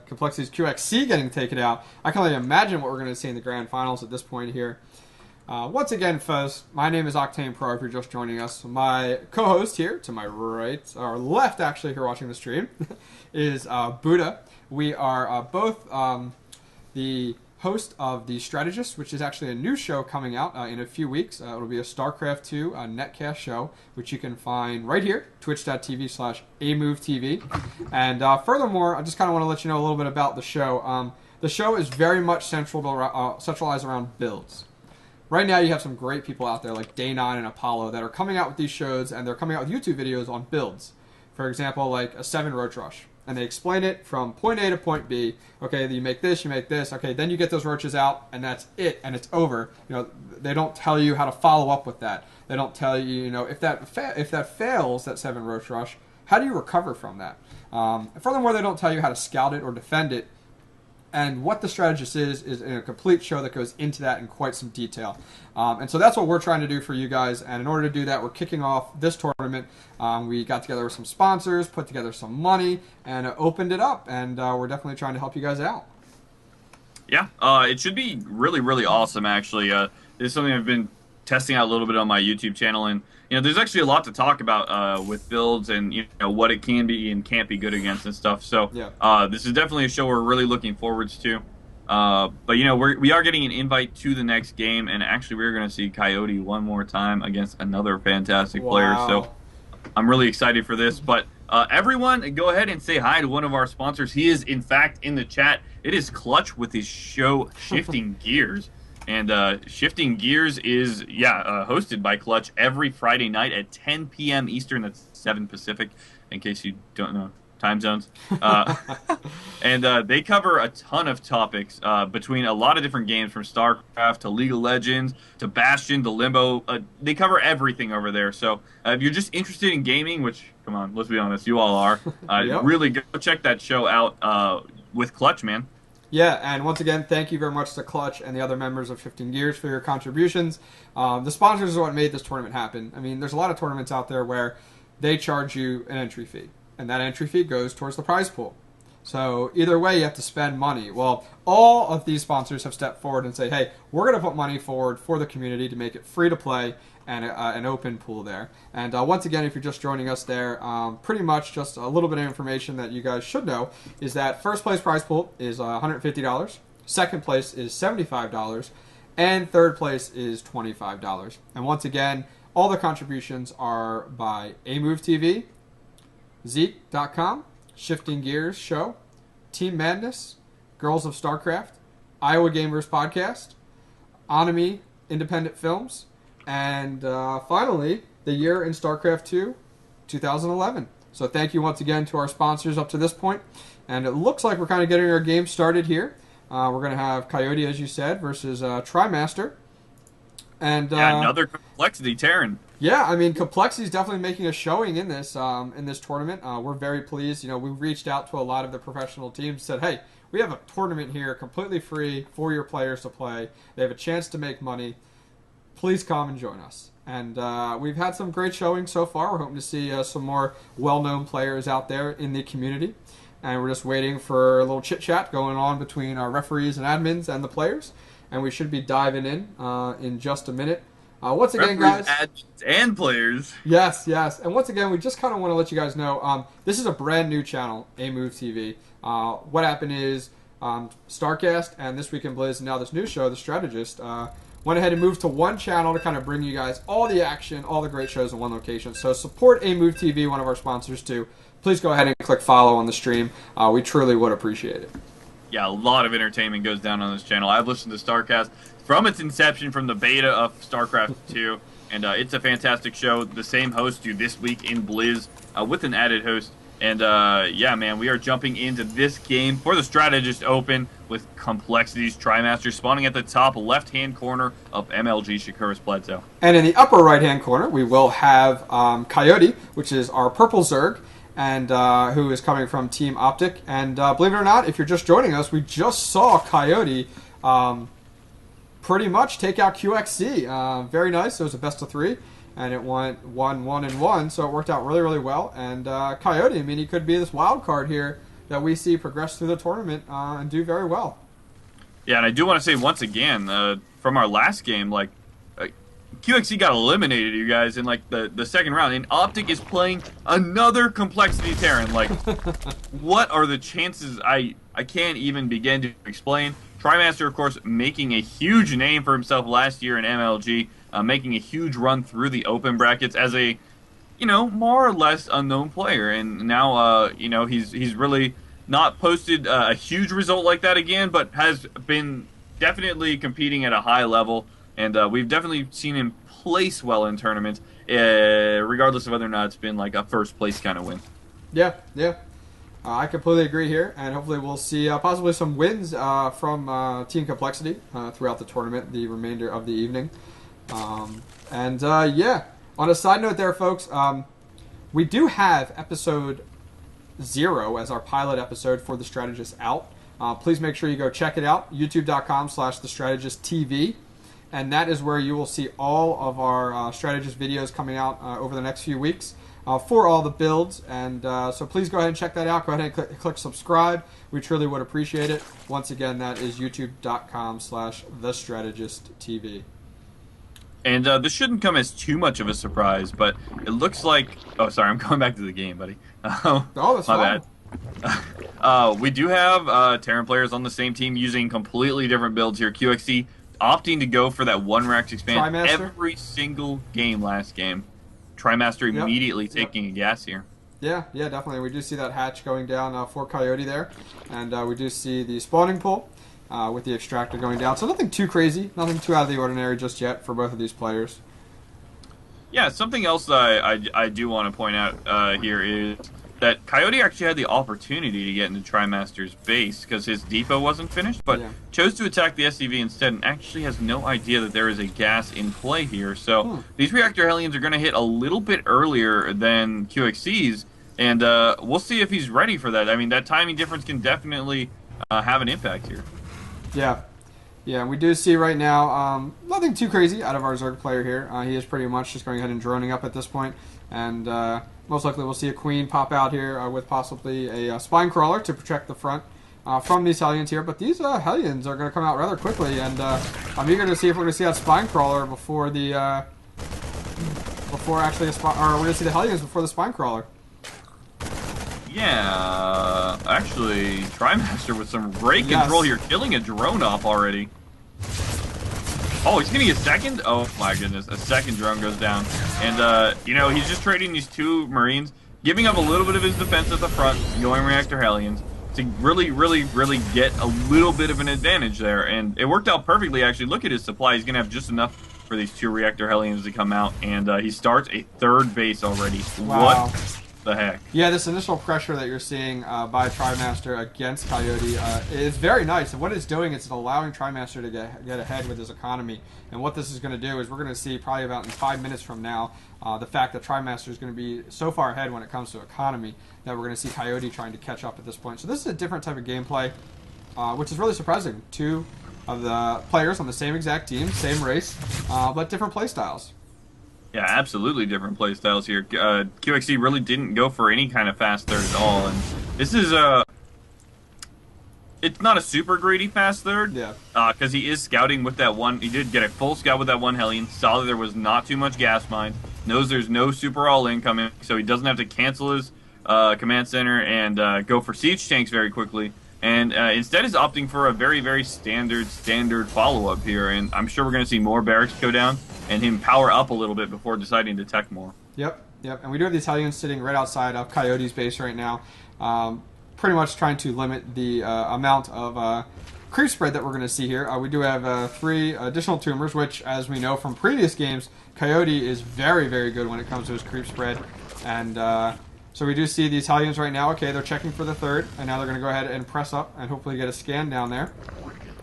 B: Complexity's QXC getting taken out. I can only imagine what we're going to see in the grand finals at this point here. Once again, folks, my name is OctanePro if you're just joining us. My co-host here, to my right, or left actually, if you're watching the stream, is Buddha. We are both the host of The Strategist, which is actually a new show coming out in a few weeks. It'll be a Starcraft 2 netcast show, which you can find right here, twitch.tv/AmoveTV. And furthermore, I just kind of want to let you know a little bit about the show. The show is very much centralized around builds. Right now, you have some great people out there like Day9 and Apollo that are coming out with these shows, and they're coming out with YouTube videos on builds. For example, like a 7 Roach Rush. And they explain it from point A to point B. Okay, you make this, you make this. Okay, then you get those roaches out, and that's it, and it's over. They don't tell you how to follow up with that. They don't tell you, if that fails, that 7 Roach Rush, how do you recover from that? Furthermore, they don't tell you how to scout it or defend it. And what the Strategist is a complete show that goes into that in quite some detail. And so that's what we're trying to do for you guys. And in order to do that, we're kicking off this tournament. We got together with some sponsors, put together some money, and opened it up. And we're definitely trying to help you guys out.
C: Yeah, it should be really, really awesome, actually. This is something I've been testing out a little bit on my YouTube channel. And, there's actually a lot to talk about with builds and, what it can be and can't be good against and stuff. So
B: yeah.
C: This is definitely a show we're really looking forwards to. But, we are getting an invite to the next game. And actually, we're going to see Coyote one more time against another fantastic player. So I'm really excited for this. But everyone, go ahead and say hi to one of our sponsors. He is, in fact, in the chat. It is Clutch with his show Shifting Gears. And Shifting Gears is, hosted by Clutch every Friday night at 10 p.m. Eastern. That's 7 Pacific, in case you don't know time zones. And they cover a ton of topics between a lot of different games, from Starcraft to League of Legends to Bastion to Limbo. They cover everything over there. So if you're just interested in gaming, which, come on, let's be honest, you all are,
B: Yep.
C: Really go check that show out with Clutch, man.
B: Yeah, and once again, thank you very much to Clutch and the other members of Shifting Gears for your contributions. The sponsors are what made this tournament happen. I mean, there's a lot of tournaments out there where they charge you an entry fee, and that entry fee goes towards the prize pool. So either way, you have to spend money. Well, all of these sponsors have stepped forward and said, hey, we're going to put money forward for the community to make it free to play and an open pool there. And once again, if you're just joining us there, pretty much just a little bit of information that you guys should know is that first place prize pool is $150, second place is $75, and third place is $25. And once again, all the contributions are by AmoveTV, Zeke.com, Shifting Gears Show, Team Madness, Girls of Starcraft, Iowa Gamers Podcast, Anomie Independent Films, and finally, the year in StarCraft 2, 2011. So thank you once again to our sponsors up to this point. And it looks like we're kind of getting our game started here. We're going to have Coyote, as you said, versus Trimaster. And
C: another Complexity Terran.
B: Yeah, I mean, Complexity is definitely making a showing in this tournament. We're very pleased. You know, we reached out to a lot of the professional teams, said, "Hey, we have a tournament here, completely free for your players to play. They have a chance to make money. Please come and join us." And we've had some great showings so far. We're hoping to see some more well-known players out there in the community. And we're just waiting for a little chit-chat going on between our referees and admins and the players. And we should be diving in just a minute. Once again,
C: Referees,
B: guys.
C: admins, and players.
B: Yes, yes. And once again, we just kind of want to let you guys know, this is a brand new channel, AmoveTV. What happened is Starcast and This Week in Blizz and now this new show, The Strategist, went ahead and moved to one channel to kind of bring you guys all the action, all the great shows in one location. So support AmoveTV, one of our sponsors, too. Please go ahead and click follow on the stream. We truly would appreciate it.
C: Yeah, a lot of entertainment goes down on this channel. I've listened to Starcast from its inception, from the beta of StarCraft 2, and it's a fantastic show. The same host do This Week in Blizz with an added host. And yeah, man, we are jumping into this game for the Strategist Open with Complexity's Trimaster spawning at the top left-hand corner of MLG Shakuras Plateau.
B: And in the upper right-hand corner, we will have Coyote, which is our purple Zerg, and who is coming from Team Optic. And believe it or not, if you're just joining us, we just saw Coyote pretty much take out QXC. Very nice. It was a best of 3, and it went 1-1-1, so it worked out really, really well. And Coyote, I mean, he could be this wild card here that we see progress through the tournament and do very well.
C: Yeah, and I do want to say once again, from our last game, like, QXC got eliminated, you guys, in like the second round, and Optic is playing another Complexity Terran. Like, what are the chances? I can't even begin to explain. Trimaster, of course, making a huge name for himself last year in MLG, making a huge run through the open brackets as a, you know, more or less unknown player, and now, you know, he's really not posted a huge result like that again, but has been definitely competing at a high level. And we've definitely seen him place well in tournaments, regardless of whether or not it's been like a first place kind of win.
B: Yeah, yeah. I completely agree here, and hopefully we'll see possibly some wins from Team Complexity throughout the tournament, the remainder of the evening. Yeah, on a side note there, folks, we do have episode 0 as our pilot episode for The Strategist out. Please make sure you go check it out, youtube.com/TheStrategistTV. And that is where you will see all of our Strategist videos coming out over the next few weeks for all the builds. And so please go ahead and check that out. Go ahead and click subscribe. We truly would appreciate it. Once again, that is youtube.com/TheStrategistTV.
C: And this shouldn't come as too much of a surprise, but it looks like... Oh, sorry, I'm going back to the game, buddy.
B: Oh, that's
C: my bad. We do have Terran players on the same team using completely different builds here. QXC opting to go for that one Rex expand
B: Trimaster.
C: Every single game last game. Trimaster immediately taking a gas here.
B: Yeah, yeah, definitely. We do see that hatch going down for Coyote there. And we do see the spawning pool with the extractor going down. So nothing too crazy, nothing too out of the ordinary just yet for both of these players.
C: Yeah, something else that I do want to point out here is that Coyote actually had the opportunity to get into Trimaster's base because his depot wasn't finished, but chose to attack the SCV instead and actually has no idea that there is a gas in play here. So these reactor Hellions are going to hit a little bit earlier than QXC's, and we'll see if he's ready for that. I mean, that timing difference can definitely have an impact here.
B: Yeah. Yeah, we do see right now nothing too crazy out of our Zerg player here. He is pretty much just going ahead and droning up at this point, and most likely we'll see a Queen pop out here with possibly a Spine Crawler to protect the front from these Hellions here. But these Hellions are going to come out rather quickly, and I'm eager to see if we're going to see that Spine Crawler before the we're going to see the Hellions before the Spine Crawler.
C: Yeah, actually, Trimaster with some great control here, killing a drone off already. Oh, he's getting a second? Oh my goodness, a second drone goes down. And, you know, he's just trading these 2 Marines, giving up a little bit of his defense at the front, going Reactor Hellions, to really, really, really get a little bit of an advantage there. And it worked out perfectly, actually. Look at his supply. He's going to have just enough for these 2 Reactor Hellions to come out. And he starts a 3rd base already.
B: Wow.
C: What the heck?
B: Yeah, this initial pressure that you're seeing by TriMaster against Coyote is very nice. And what it's doing is it's allowing TriMaster to get ahead with his economy. And what this is going to do is we're going to see probably about in 5 minutes from now the fact that TriMaster is going to be so far ahead when it comes to economy that we're going to see Coyote trying to catch up at this point. So this is a different type of gameplay, which is really surprising. Two of the players on the same exact team, same race, but different play styles.
C: Yeah, absolutely different play styles here. QXC really didn't go for any kind of fast third at all, and this is it's not a super greedy fast third,
B: Yeah.
C: Because he is scouting with that one. He did get a full scout with that one Hellion. Saw that there was not too much gas mine. Knows there's no super all-in coming, so he doesn't have to cancel his command center and go for siege tanks very quickly. And instead is opting for a very, very standard follow-up here. And I'm sure we're going to see more barracks go down and him power up a little bit before deciding to tech more.
B: Yep. And we do have these Hellions sitting right outside of Coyote's base right now, pretty much trying to limit the amount of creep spread that we're going to see here. We do have 3 additional tumors, which, as we know from previous games, Coyote is very, very good when it comes to his creep spread. And so we do see these Hellions right now. Okay, they're checking for the third, and now they're going to go ahead and press up and hopefully get a scan down there.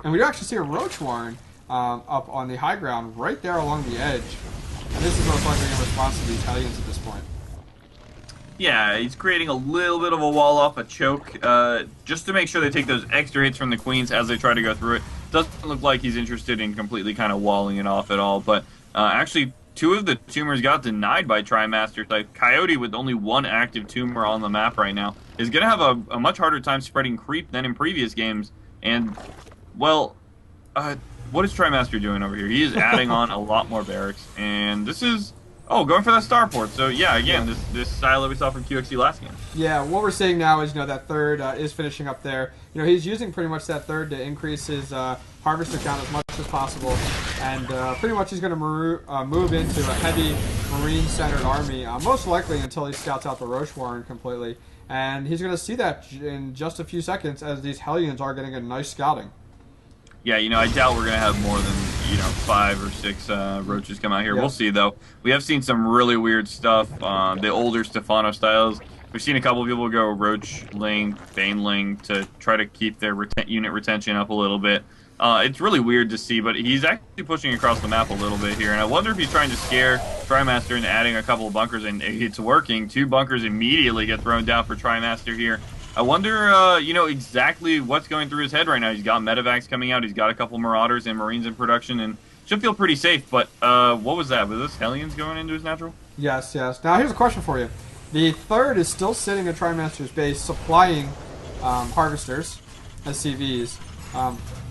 B: And we do actually see a Roach Warren up on the high ground right there along the edge. And this is most likely in response to these Hellions at this point.
C: Yeah, he's creating a little bit of a wall off, a choke, just to make sure they take those extra hits from the queens as they try to go through it. Doesn't look like he's interested in completely kind of walling it off at all, but actually 2 of the tumors got denied by TriMaster. Like Coyote, with only 1 active tumor on the map right now, is going to have a much harder time spreading creep than in previous games. And, well, what is TriMaster doing over here? He is adding on a lot more barracks, and this is... Oh, going for that starport. So, yeah, again, this style that we saw from QXC last game.
B: Yeah, what we're seeing now is, that third is finishing up there. He's using pretty much that third to increase his harvester count as much as possible. And pretty much he's going to move into a heavy marine-centered army, most likely until he scouts out the Roach Warren completely. And he's going to see that in just a few seconds as these Hellions are getting a nice scouting.
C: Yeah, I doubt we're going to have more than, 5 or 6 roaches come out here. Yep. We'll see, though. We have seen some really weird stuff. The older Stefano styles. We've seen a couple of people go Roach Ling, Bane Ling to try to keep their unit retention up a little bit. It's really weird to see, but he's actually pushing across the map a little bit here. And I wonder if he's trying to scare TriMaster into adding a couple of bunkers, and it's working. 2 bunkers immediately get thrown down for TriMaster here. I wonder, exactly what's going through his head right now. He's got medevacs coming out. He's got a couple Marauders and Marines in production, and should feel pretty safe. But what was that? Was this Hellions going into his natural?
B: Yes. Now, here's a question for you. The third is still sitting at TriMaster's base supplying harvesters, SCVs.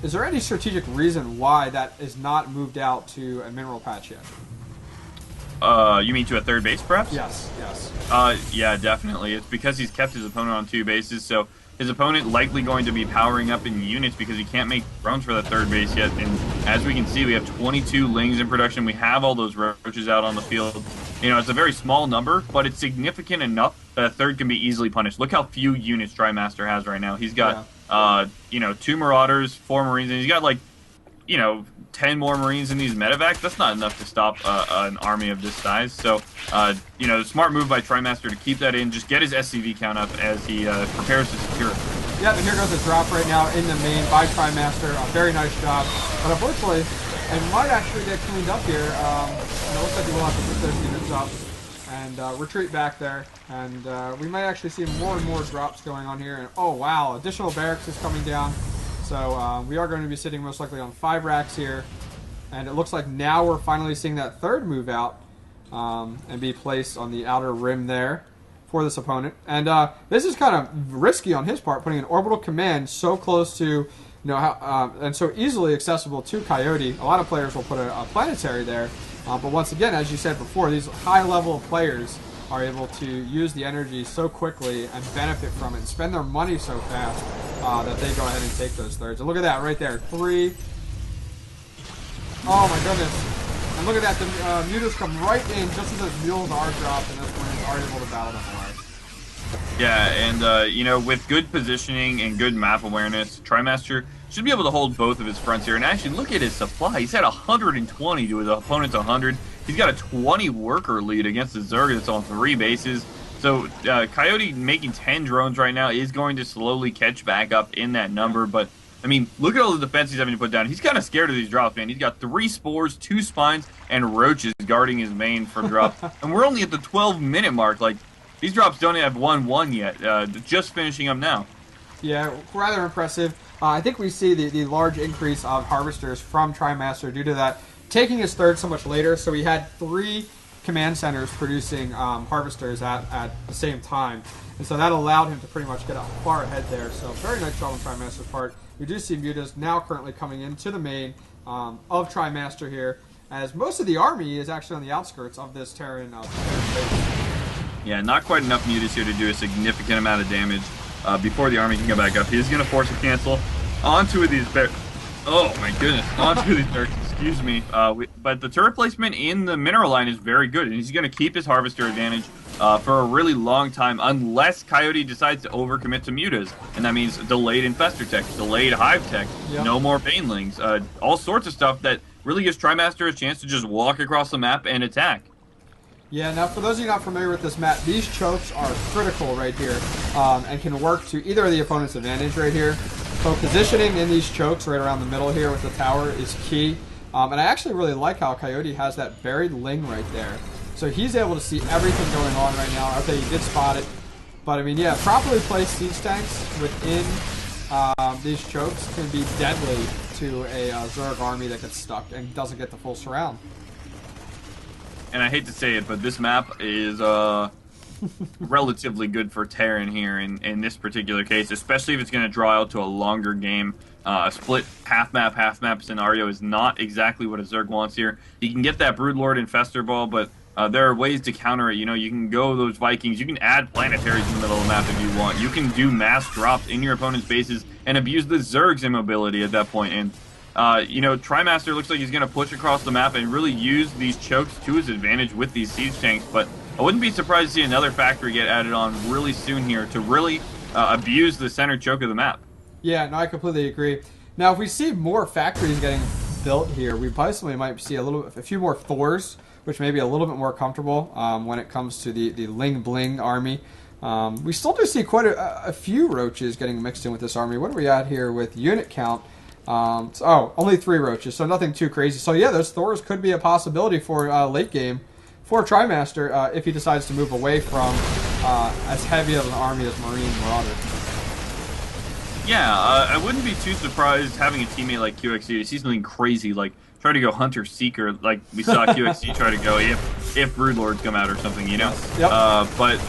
B: Is there any strategic reason why that is not moved out to a mineral patch yet?
C: You mean to a third base, perhaps?
B: Yes.
C: Yeah, definitely. It's because he's kept his opponent on 2 bases, so his opponent likely going to be powering up in units because he can't make drones for the third base yet. And as we can see, we have 22 Lings in production. We have all those roaches out on the field. It's a very small number, but it's significant enough that a third can be easily punished. Look how few units TriMaster has right now. He's got, 2 Marauders, 4 Marines, and he's got, 10 more Marines in these medevacs. That's not enough to stop an army of this size. So, smart move by TriMaster to keep that in, just get his SCV count up as he prepares to secure it.
B: Yeah, and here goes a drop right now in the main by TriMaster. A very nice job. But unfortunately, it might actually get cleaned up here. It looks like he will have to put those units up and retreat back there. And we might actually see more and more drops going on here. And oh, wow, additional barracks is coming down. So we are going to be sitting most likely on 5 racks here. And it looks like now we're finally seeing that third move out and be placed on the outer rim there for this opponent. And this is kind of risky on his part, putting an orbital command so close to, and so easily accessible to Coyote. A lot of players will put a planetary there. But once again, as you said before, these high-level players are able to use the energy so quickly and benefit from it and spend their money so fast that they go ahead and take those thirds. And look at that right there. 3. Oh my goodness. And look at that. The mutas come right in just as those mules are dropped, and those Marines are able to battle them alive.
C: Yeah, and with good positioning and good map awareness, TriMaster should be able to hold both of his fronts here. And actually, look at his supply. He's had 120 to his opponent's 100. He's got a 20 worker lead against the Zerg that's on 3 bases. So Coyote making 10 drones right now is going to slowly catch back up in that number. But, I mean, look at all the defense he's having to put down. He's kind of scared of these drops, man. He's got 3 spores, 2 spines, and roaches guarding his main from drops. And we're only at the 12-minute mark. Like, these drops don't have 1-1 yet. Just finishing up now.
B: Yeah, rather impressive. I think we see the large increase of harvesters from TriMaster due to that taking his third so much later. So we had 3 command centers producing harvesters at the same time. And so that allowed him to pretty much get out far ahead there. So very nice job on TriMaster's part. We do see mutas now currently coming into the main of TriMaster here, as most of the army is actually on the outskirts of this Terran base.
C: Yeah, not quite enough mutas here to do a significant amount of damage before the army can come back up. He's going to force a cancel onto these bears. Oh my goodness, onto these bears. Excuse me. But the turret placement in the mineral line is very good, and he's going to keep his harvester advantage for a really long time, unless Coyote decides to overcommit to mutas, and that means delayed infestor tech, delayed hive tech, no more banelings, all sorts of stuff that really gives TriMaster a chance to just walk across the map and attack.
B: Yeah, now for those of you not familiar with this map, these chokes are critical right here, and can work to either of the opponent's advantage right here. So positioning in these chokes right around the middle here with the tower is key. And I actually really like how Coyote has that buried ling right there. So he's able to see everything going on right now. Okay, he did spot it. But I mean, yeah, properly placed siege tanks within these chokes can be deadly to a Zerg army that gets stuck and doesn't get the full surround.
C: And I hate to say it, but this map is relatively good for Terran here in this particular case, especially if it's going to draw out to a longer game. A split half map scenario is not exactly what a Zerg wants here. You can get that Broodlord Infestor Ball, but there are ways to counter it. You know, you can go those Vikings. You can add planetaries in the middle of the map if you want. You can do mass drops in your opponent's bases and abuse the Zerg's immobility at that point. And you know, TriMaster looks like he's going to push across the map and really use these chokes to his advantage with these siege tanks. But I wouldn't be surprised to see another factory get added on really soon here to really abuse the center choke of the map.
B: Yeah, no, I completely agree. Now, if we see more factories getting built here, we possibly might see a few more Thors, which may be a little bit more comfortable when it comes to the Ling Bling army. We still do see quite a few roaches getting mixed in with this army. What are we at here with unit count? Only 3 roaches, so nothing too crazy. So yeah, those Thors could be a possibility for late game for TriMaster if he decides to move away from as heavy of an army as Marine Marauder.
C: Yeah, I wouldn't be too surprised having a teammate like QXC to see something crazy, like try to go Hunter Seeker, like we saw QXC try to go if Broodlords come out or something, you know?
B: Yep.
C: But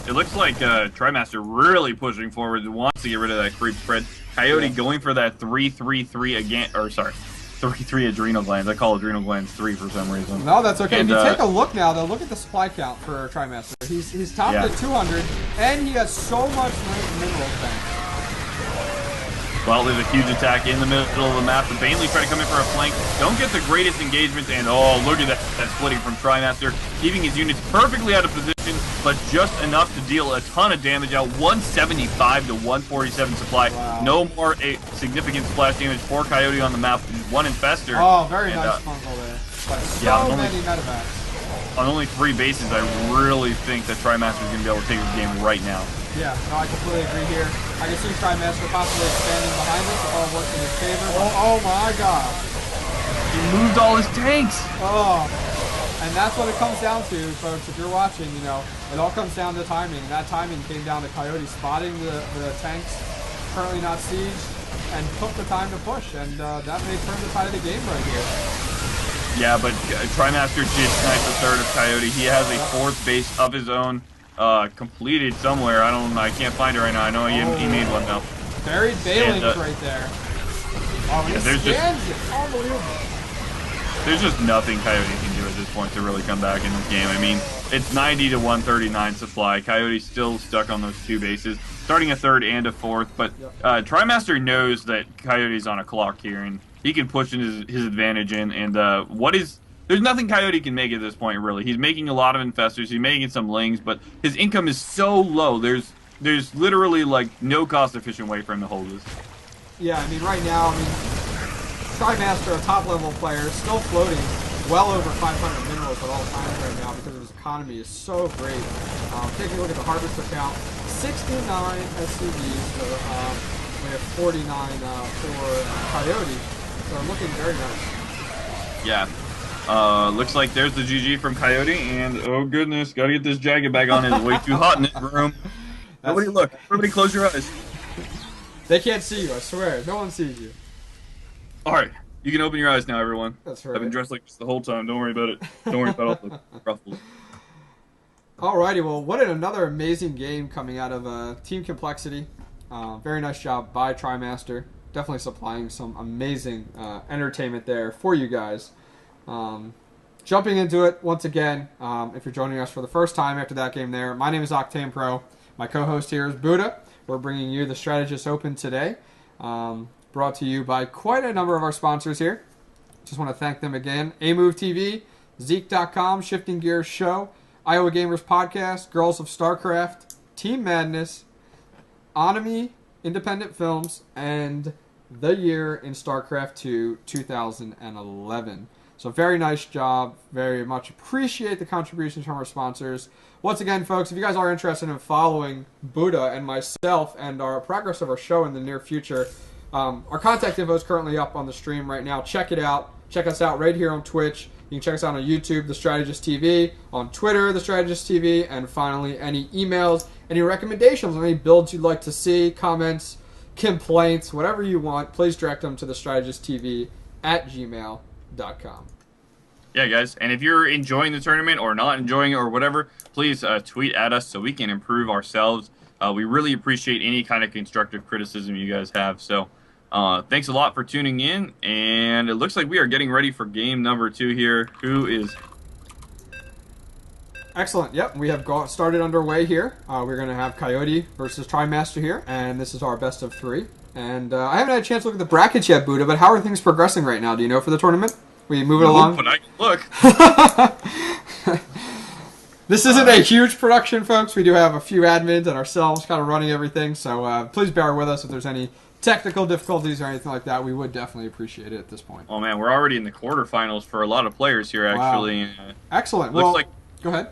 C: it looks like TriMaster really pushing forward, wants to get rid of that creep spread. Coyote going for that 3-3-3 again, or sorry, 3-3 adrenal glands. I call adrenal glands 3 for some reason.
B: No, that's okay. And, if you take a look now, though, look at the supply count for TriMaster. He's topped at 200, and he has so much mineral tanks.
C: Well, there's a huge attack in the middle of the map. The Baneley try to come in for a flank. Don't get the greatest engagement, and oh, look at that splitting from TriMaster, keeping his units perfectly out of position, but just enough to deal a ton of damage out. 175 to 147 supply.
B: Wow.
C: No more significant splash damage for Coyote on the map. 1 infestor.
B: Oh, very nice fungal there. But so many medevacs.
C: On only 3 bases, I really think that TriMaster is going to be able to take this game right now.
B: Yeah, no, I completely agree here. I can see TriMaster possibly expanding behind us if all works in his favor. Oh my god.
C: He moved all his tanks.
B: Oh. And that's what it comes down to, folks. If you're watching, you know, it all comes down to timing. And that timing came down to Coyote spotting the tanks currently not sieged and took the time to push. And that may turn the tide of the game right here.
C: Yeah, but TriMaster did snipe the third of Coyote. He has a 4th base of his own. Completed somewhere. I can't find it right now. I know he made one though.
B: Buried Bailings right there. Oh,
C: yeah, there's just nothing Coyote can do at this point to really come back in this game. I mean, it's 90 to 139 supply. Coyote's still stuck on those 2 bases, starting a 3rd and a 4th. But TriMaster knows that Coyote's on a clock here, and he can push in his advantage in. And there's nothing Coyote can make at this point, really. He's making a lot of infestors. He's making some lings, but his income is so low. There's literally, like, no cost-efficient way for him to hold this.
B: Yeah, I mean, right now, TriMaster, a top-level player, still floating well over 500 minerals at all times right now because his economy is so great. Taking a look at the harvester count, 69 SCVs, so we have 49 for Coyote, so looking very nice.
C: Yeah. Looks like there's the GG from Coyote, and oh goodness, gotta get this jacket back on. It's way too hot in this room. Nobody look. Everybody close your eyes.
B: They can't see you, I swear. No one sees you.
C: Alright, you can open your eyes now, everyone.
B: That's right.
C: I've been dressed like this the whole time. Don't worry about it. Don't worry about all the ruffles.
B: Alrighty, well, what another amazing game coming out of Team Complexity. Very nice job by TriMaster. Definitely supplying some amazing entertainment there for you guys. Jumping into it once again, if you're joining us for the first time after that game there, my name is OctanePro. My co-host here is Buddha. We're bringing you the Strategist Open today, brought to you by quite a number of our sponsors here. Just want to thank them again. AmoveTV, Zeke.com, Shifting Gears Show, Iowa Gamers Podcast, Girls of Starcraft, Team Madness, Anomie, Independent Films, and The Year in Starcraft 2 2011. So very nice job. Very much appreciate the contributions from our sponsors. Once again, folks, if you guys are interested in following Buddha and myself and our progress of our show in the near future, our contact info is currently up on the stream right now. Check it out. Check us out right here on Twitch. You can check us out on YouTube, The Strategist TV, on Twitter, The Strategist TV, and finally, any emails, any recommendations on any builds you'd like to see, comments, complaints, whatever you want, please direct them to thestrategistTV@gmail.com.
C: Yeah, guys, and if you're enjoying the tournament or not enjoying it or whatever, please tweet at us so we can improve ourselves. We really appreciate any kind of constructive criticism you guys have. So thanks a lot for tuning in, and it looks like we are getting ready for game number 2 here. Who is...
B: Excellent. Yep, we have started underway here. We're going to have Coyote versus TriMaster here, and this is our best of 3. And I haven't had a chance to look at the brackets yet, Buddha, but how are things progressing right now? Do you know for the tournament? We move it along?
C: But I can look.
B: This isn't a huge production, folks. We do have a few admins and ourselves kind of running everything, so please bear with us if there's any technical difficulties or anything like that. We would definitely appreciate it at this point.
C: Oh, man, we're already in the quarterfinals for a lot of players here, actually.
B: Wow. Excellent.
C: Looks
B: well,
C: like...
B: Go ahead.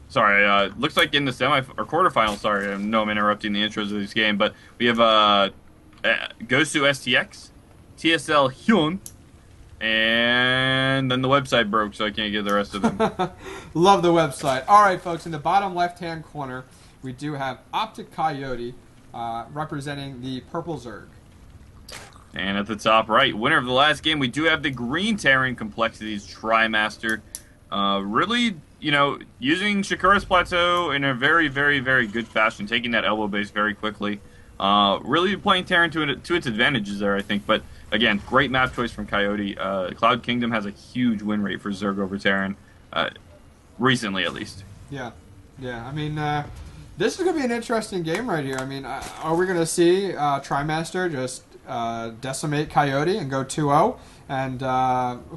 C: Sorry, looks like in the quarterfinals, sorry, I know I'm interrupting the intros of this game, but we have Gosu STX, TSLHyun, and then the website broke, so I can't get the rest of them.
B: Love the website. All right, folks, in the bottom left-hand corner, we do have Coyote representing the Purple Zerg.
C: And at the top right, winner of the last game, we do have the Green Terran Complexities TriMaster. Really, you know, using Shakuras Plateau in a very, very, very good fashion, taking that elbow base very quickly. Really playing Terran to its advantages there, I think. But again, great map choice from Coyote. Cloud Kingdom has a huge win rate for Zerg over Terran, recently at least.
B: Yeah. I mean, this is going to be an interesting game right here. I mean, are we going to see TriMaster just decimate Coyote and go 2-0, and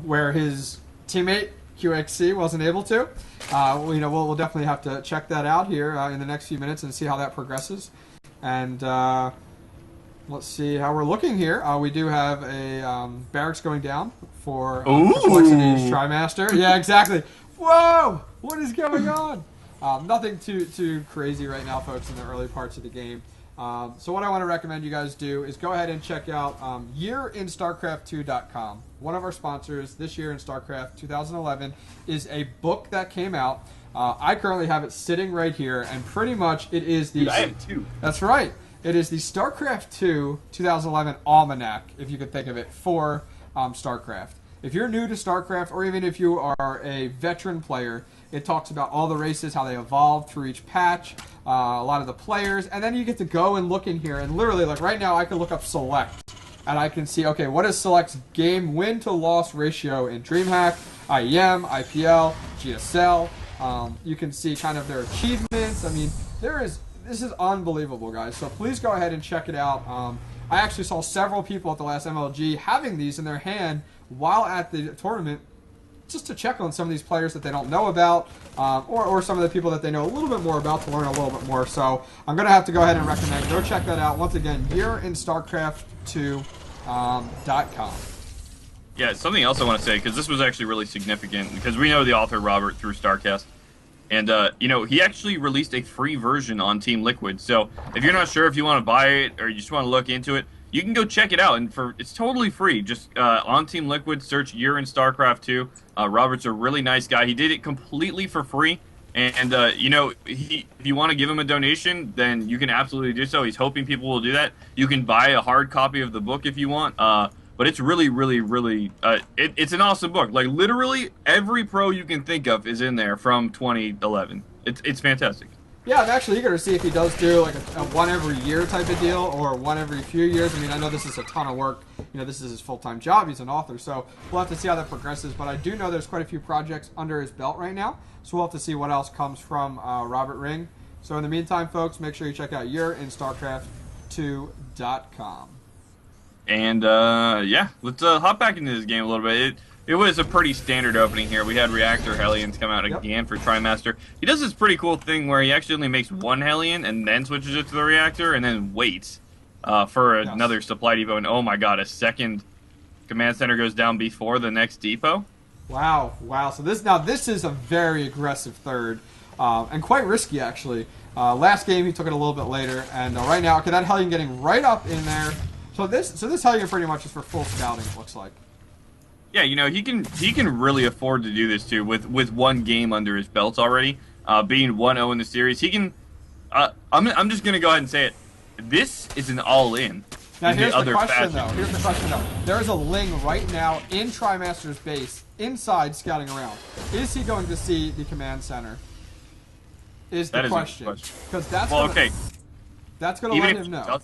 B: where his teammate QXC wasn't able to? We'll definitely have to check that out here in the next few minutes and see how that progresses. And let's see how we're looking here. We do have a barracks going down for Complexity's TriMaster. Yeah, exactly. Whoa! What is going on? Nothing too crazy right now, folks, in the early parts of the game. So what I want to recommend you guys do is go ahead and check out yearinstarcraft2.com. One of our sponsors this year in StarCraft 2011 is a book that came out. I currently have it sitting right here, and pretty much it is the...
C: Dude, I have it too.
B: That's right. It is the StarCraft 2 2011 Almanac, if you could think of it, for StarCraft. If you're new to StarCraft, or even if you are a veteran player, it talks about all the races, how they evolved through each patch, a lot of the players, and then you get to go and look in here, and literally, like right now, I can look up Select, and I can see, okay, what is Select's game win-to-loss ratio in DreamHack, IEM, IPL, GSL. You can see kind of their achievements. I mean, this is unbelievable, guys. So please go ahead and check it out. I actually saw several people at the last MLG having these in their hand while at the tournament, just to check on some of these players that they don't know about, or some of the people that they know a little bit more about to learn a little bit more. So I'm going to have to go ahead and recommend, go check that out. Once again, yearinstarcraft2.com.
C: Yeah, something else I want to say, because this was actually really significant, because we know the author, Robert, through Starcast. And, he actually released a free version on Team Liquid. So if you're not sure if you want to buy it or you just want to look into it, you can go check it out. And it's totally free. Just on Team Liquid, search You're in StarCraft 2. Robert's a really nice guy. He did it completely for free. And, if you want to give him a donation, then you can absolutely do so. He's hoping people will do that. You can buy a hard copy of the book if you want. But it's really, really, really, it's an awesome book. Like, literally every pro you can think of is in there from 2011. It's fantastic.
B: Yeah, I'm actually eager to see if he does do like a one every year type of deal or one every few years. I mean, I know this is a ton of work. This is his full-time job. He's an author, so we'll have to see how that progresses. But I do know there's quite a few projects under his belt right now, so we'll have to see what else comes from Robert Ring. So in the meantime, folks, make sure you check out you'reinstarcraft2.com.
C: And, let's hop back into this game a little bit. It was a pretty standard opening here. We had Reactor Hellions come out again for Trimaster. He does this pretty cool thing where he actually only makes one Hellion and then switches it to the Reactor and then waits for another supply depot. And, oh, my God, a second command center goes down before the next depot.
B: Wow. So this is a very aggressive third and quite risky, actually. Last game, he took it a little bit later. And right now, okay, that Hellion getting right up in there. So this Hellion pretty much is for full scouting, it looks like.
C: Yeah, he can really afford to do this too with one game under his belt already, being 1-0 in the series. He can. I'm just gonna go ahead and say it. This is an all-in.
B: Now here's the question though. There's a Ling right now in Trimaster's base, inside scouting around. Is he going to see the command center? Is the question. Because that's gonna let him know.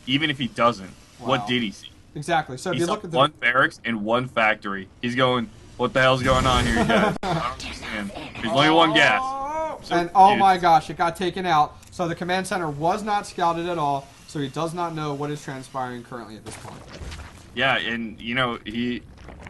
C: Even if he doesn't, what did he see?
B: Exactly. So if you look at
C: one barracks and one factory. He's going, what the hell's going on here, you guys? I don't understand. There's only one gas.
B: And oh my gosh, it got taken out. So the command center was not scouted at all. So he does not know what is transpiring currently at this point.
C: Yeah, and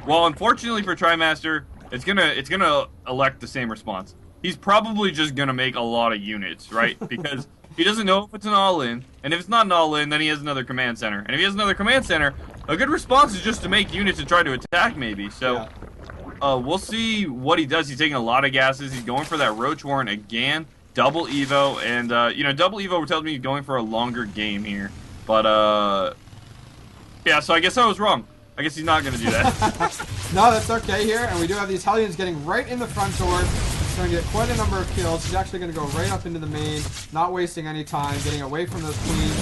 C: unfortunately for Trimaster, it's gonna elect the same response. He's probably just gonna make a lot of units, right? Because he doesn't know if it's an all-in, and if it's not an all-in, then he has another command center. And if he has another command center, a good response is just to make units and try to attack, maybe. So, we'll see what he does. He's taking a lot of gases. He's going for that Roach Warren again, double Evo, and, double Evo tells me he's going for a longer game here. But, so I guess I was wrong. I guess he's not going to do that.
B: No, that's okay here, and we do have these Hellions getting right in the front door. He's going to get quite a number of kills. He's actually going to go right up into the main, not wasting any time, getting away from those queens.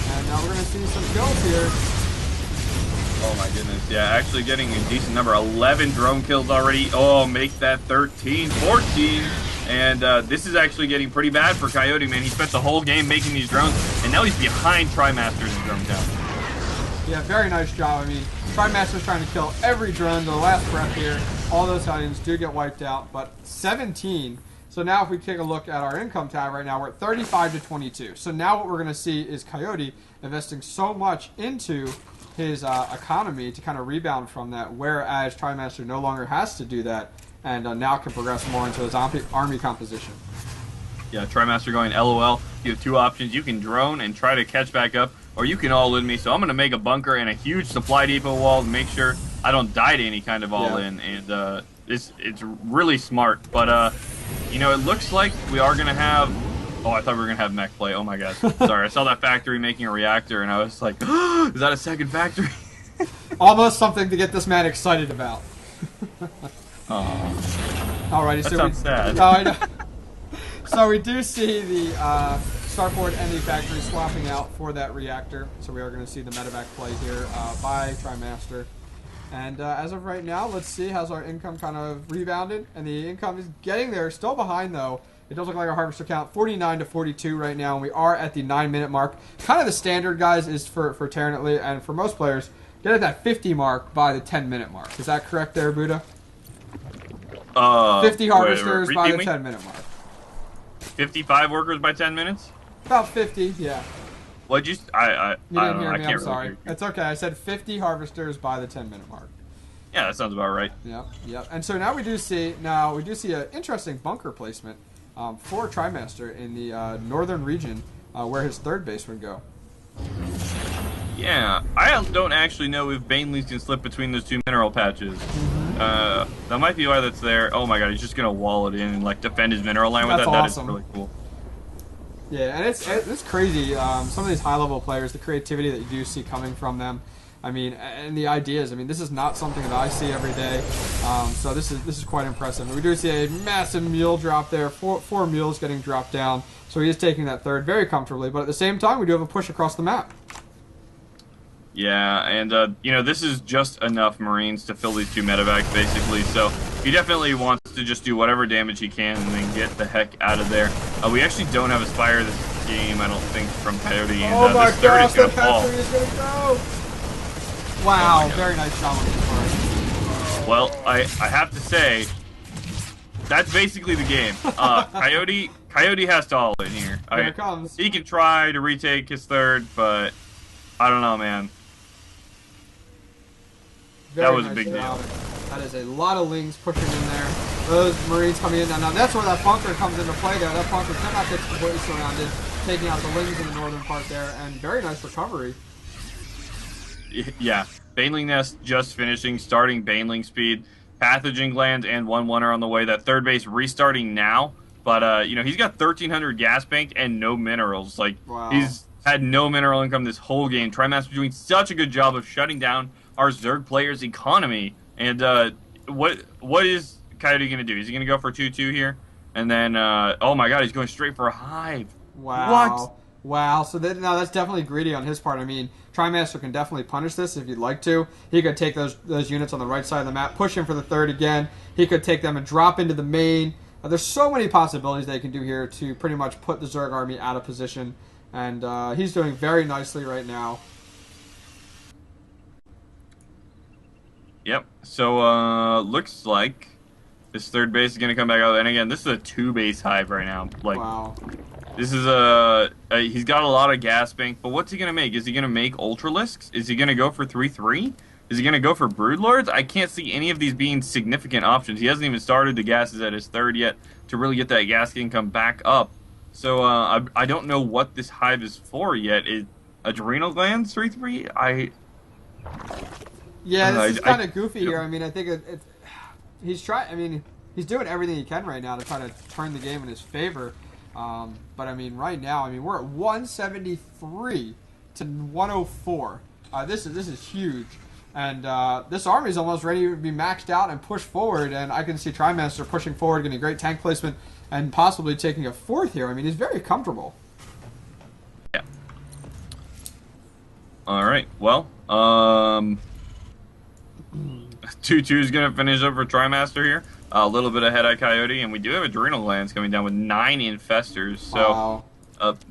B: And now we're going to see some kills here.
C: Oh my goodness, yeah, actually getting a decent number. 11 drone kills already. Oh, make that 13, 14. And this is actually getting pretty bad for Coyote, man. He spent the whole game making these drones, and now he's behind Trimaster's drone count.
B: Yeah, very nice job. I mean, Trimaster's trying to kill every drone to the last breath here. All those Hellions do get wiped out, but 17. So now if we take a look at our income tab right now, we're at 35 to 22. So now what we're going to see is Coyote investing so much into his economy to kind of rebound from that, whereas Trimaster no longer has to do that and now can progress more into his army composition.
C: Yeah, Trimaster going LOL. You have two options. You can drone and try to catch back up, or you can all-in me. So I'm going to make a bunker and a huge supply depot wall to make sure I don't die to any kind of all-in. And it's really smart. But, it looks like we are going to have... Oh, I thought we were going to have mech play. Oh, my God. Sorry, I saw that factory making a reactor, and I was like, is that a second factory?
B: Almost something to get this man excited about. Alrighty,
C: that sounds sad.
B: Oh, I know. So we do see the Starport and the factory swapping out for that reactor. So we are going to see the medevac play here by Trimaster. And as of right now, let's see, how's our income kind of rebounded? And the income is getting there, still behind though. It does look like our harvester count 49 to 42 right now, and we are at the 9-minute mark. Kind of the standard, guys, is for Terran and for most players, get at that 50 mark by the 10-minute mark. Is that correct there, Buddha? 50 harvesters by the 10-minute mark.
C: 55 workers by 10 minutes?
B: About 50, yeah.
C: What'd you...
B: You didn't hear me, I'm sorry.
C: Really
B: It's okay, I said 50 harvesters by the 10-minute mark.
C: Yeah, that sounds about right.
B: Yep. And so now we do see an interesting bunker placement for Trimaster in the northern region where his third base would go.
C: Yeah, I don't actually know if Banelings can slip between those two mineral patches. That might be why that's there. Oh my god, he's just gonna wall it in and like defend his mineral line with
B: That's
C: that.
B: awesome.
C: That is really cool.
B: Yeah, and it's crazy. Some of these high-level players, the creativity that you do see coming from them. I mean, and the ideas. I mean, this is not something that I see every day. So this is quite impressive. We do see a massive mule drop there. Four mules getting dropped down. So he is taking that third very comfortably. But at the same time, we do have a push across the map.
C: Yeah, and you know, this is just enough Marines to fill these two medevacs, basically. So he definitely wants to just do whatever damage he can and then get the heck out of there. We actually don't have a Spire this game, I don't think, from Coyote. And,
B: oh my
C: this third
B: gosh,
C: is gonna
B: that
C: fall.
B: Patrick is gonna go! Wow,
C: Oh
B: very nice shot with the
C: Well, I have to say, that's basically the game. Coyote has to all in here.
B: Here it comes.
C: He can try to retake his third, but I don't know, man.
B: Very
C: That was
B: nice
C: a big
B: job.
C: deal.
B: That is a lot of Lings pushing in there. Those Marines coming in. Now that's where that bunker comes into play there. That bunker cannot get completely surrounded, taking out the Lings in the northern part there, and very nice recovery.
C: Yeah, Baneling Nest just finishing, starting Baneling speed. Pathogen glands and 1-1 are on the way. That third base restarting now, but you know, he's got 1,300 gas banked and no minerals. Like,
B: wow.
C: He's had no mineral income this whole game. Trimaster doing such a good job of shutting down our Zerg players' economy. And what is Coyote going to do? Is he going to go for 2-2 here? And then, oh my god, he's going straight for a hive.
B: Wow.
C: What?
B: Wow. So now that's definitely greedy on his part. I mean, Trimaster can definitely punish this if you'd like to. He could take those units on the right side of the map, push him for the third again. He could take them and drop into the main. There's so many possibilities they can do here to pretty much put the Zerg army out of position. And he's doing very nicely right now.
C: Yep. So, looks like this third base is going to come back out. And again, this is a 2-base hive right now. Like,
B: wow.
C: This is he's got a lot of gas bank, but what's he going to make? Is he going to make Ultralisks? Is he going to go for 3-3? Is he going to go for Broodlords? I can't see any of these being significant options. He hasn't even started the gases at his third yet to really get that gas income back up. So, I don't know what this hive is for yet. Is Adrenal Glands 3-3?
B: Yeah, this is kind of goofy here. I mean, I think he's trying. I mean, he's doing everything he can right now to try to turn the game in his favor. But I mean, right now, I mean, we're at 173 to 104. This is huge, and this army is almost ready to be maxed out and push forward. And I can see Trimaster pushing forward, getting great tank placement, and possibly taking a fourth here. I mean, he's very comfortable.
C: Yeah. All right. Well, 2-2 is going to finish up for Trimaster here. A little bit ahead of Coyote, and we do have Adrenal Glands coming down with 9 Infestors. So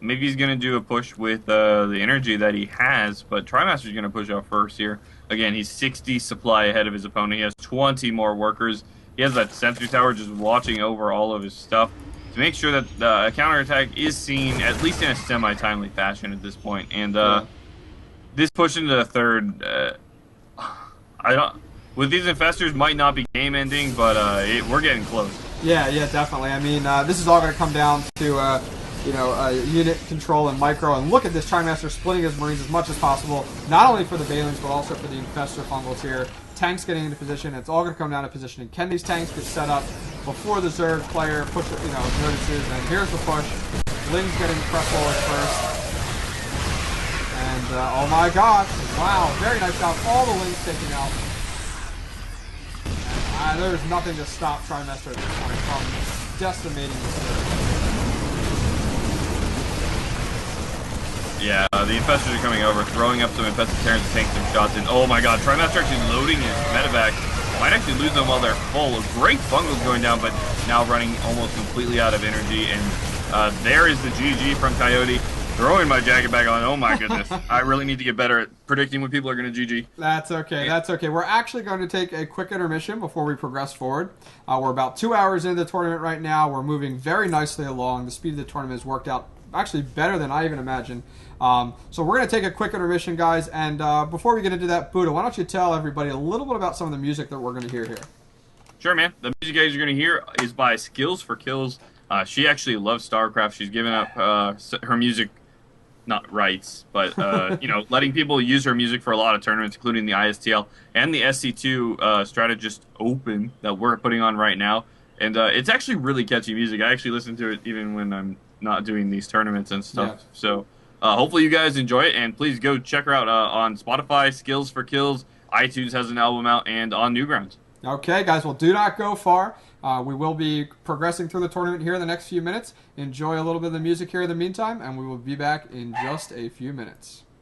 C: maybe he's going to do a push with the energy that he has, but Trimaster's going to push out first here. Again, he's 60 supply ahead of his opponent. He has 20 more workers. He has that sentry tower just watching over all of his stuff to make sure that the counterattack is seen, at least in a semi-timely fashion at this point. And this push into the third, with these Infestors might not be game-ending, but we're getting close.
B: Yeah, definitely. I mean, this is all going to come down to, unit control and micro. And look at this Trimaster splitting his Marines as much as possible, not only for the Banelings, but also for the Infestor fungals here. Tanks getting into position. It's all going to come down to positioning. Can these tanks get set up before the Zerg player notices? And here's the push. Ling's getting press forward first. And, oh my gosh. Wow, very nice job. All the Lings taken out. There's nothing to stop Trimaster at this point from decimating the Zerg.
C: Yeah, the Infestors are coming over, throwing up some Infested Terrans to tank some shots in. Oh my god, Trimaster actually loading his medevac. Might actually lose them while they're full. A great fungals going down, but now running almost completely out of energy. And there is the GG from Coyote. Throwing my jacket back on. Oh my goodness. I really need to get better at predicting when people are going to GG.
B: That's okay. That's okay. We're actually going to take a quick intermission before we progress forward. We're about 2 hours into the tournament right now. We're moving very nicely along. The speed of the tournament has worked out actually better than I even imagined. So we're going to take a quick intermission, guys. And before we get into that, Buddha, why don't you tell everybody a little bit about some of the music that we're going to hear here?
C: Sure, man. The music guys you're going to hear is by Skills for Kills. She actually loves StarCraft. She's given up her music not rights, but letting people use her music for a lot of tournaments, including the ISTL and the SC2 Strategist Open that we're putting on right now. And it's actually really catchy music. I actually listen to it even when I'm not doing these tournaments and stuff.
B: Yeah.
C: So hopefully you guys enjoy it, and please go check her out on Spotify, Skills for Kills, iTunes has an album out, and on Newgrounds.
B: Okay, guys, well, do not go far. We will be progressing through the tournament here in the next few minutes. Enjoy a little bit of the music here in the meantime, and we will be back in just a few minutes.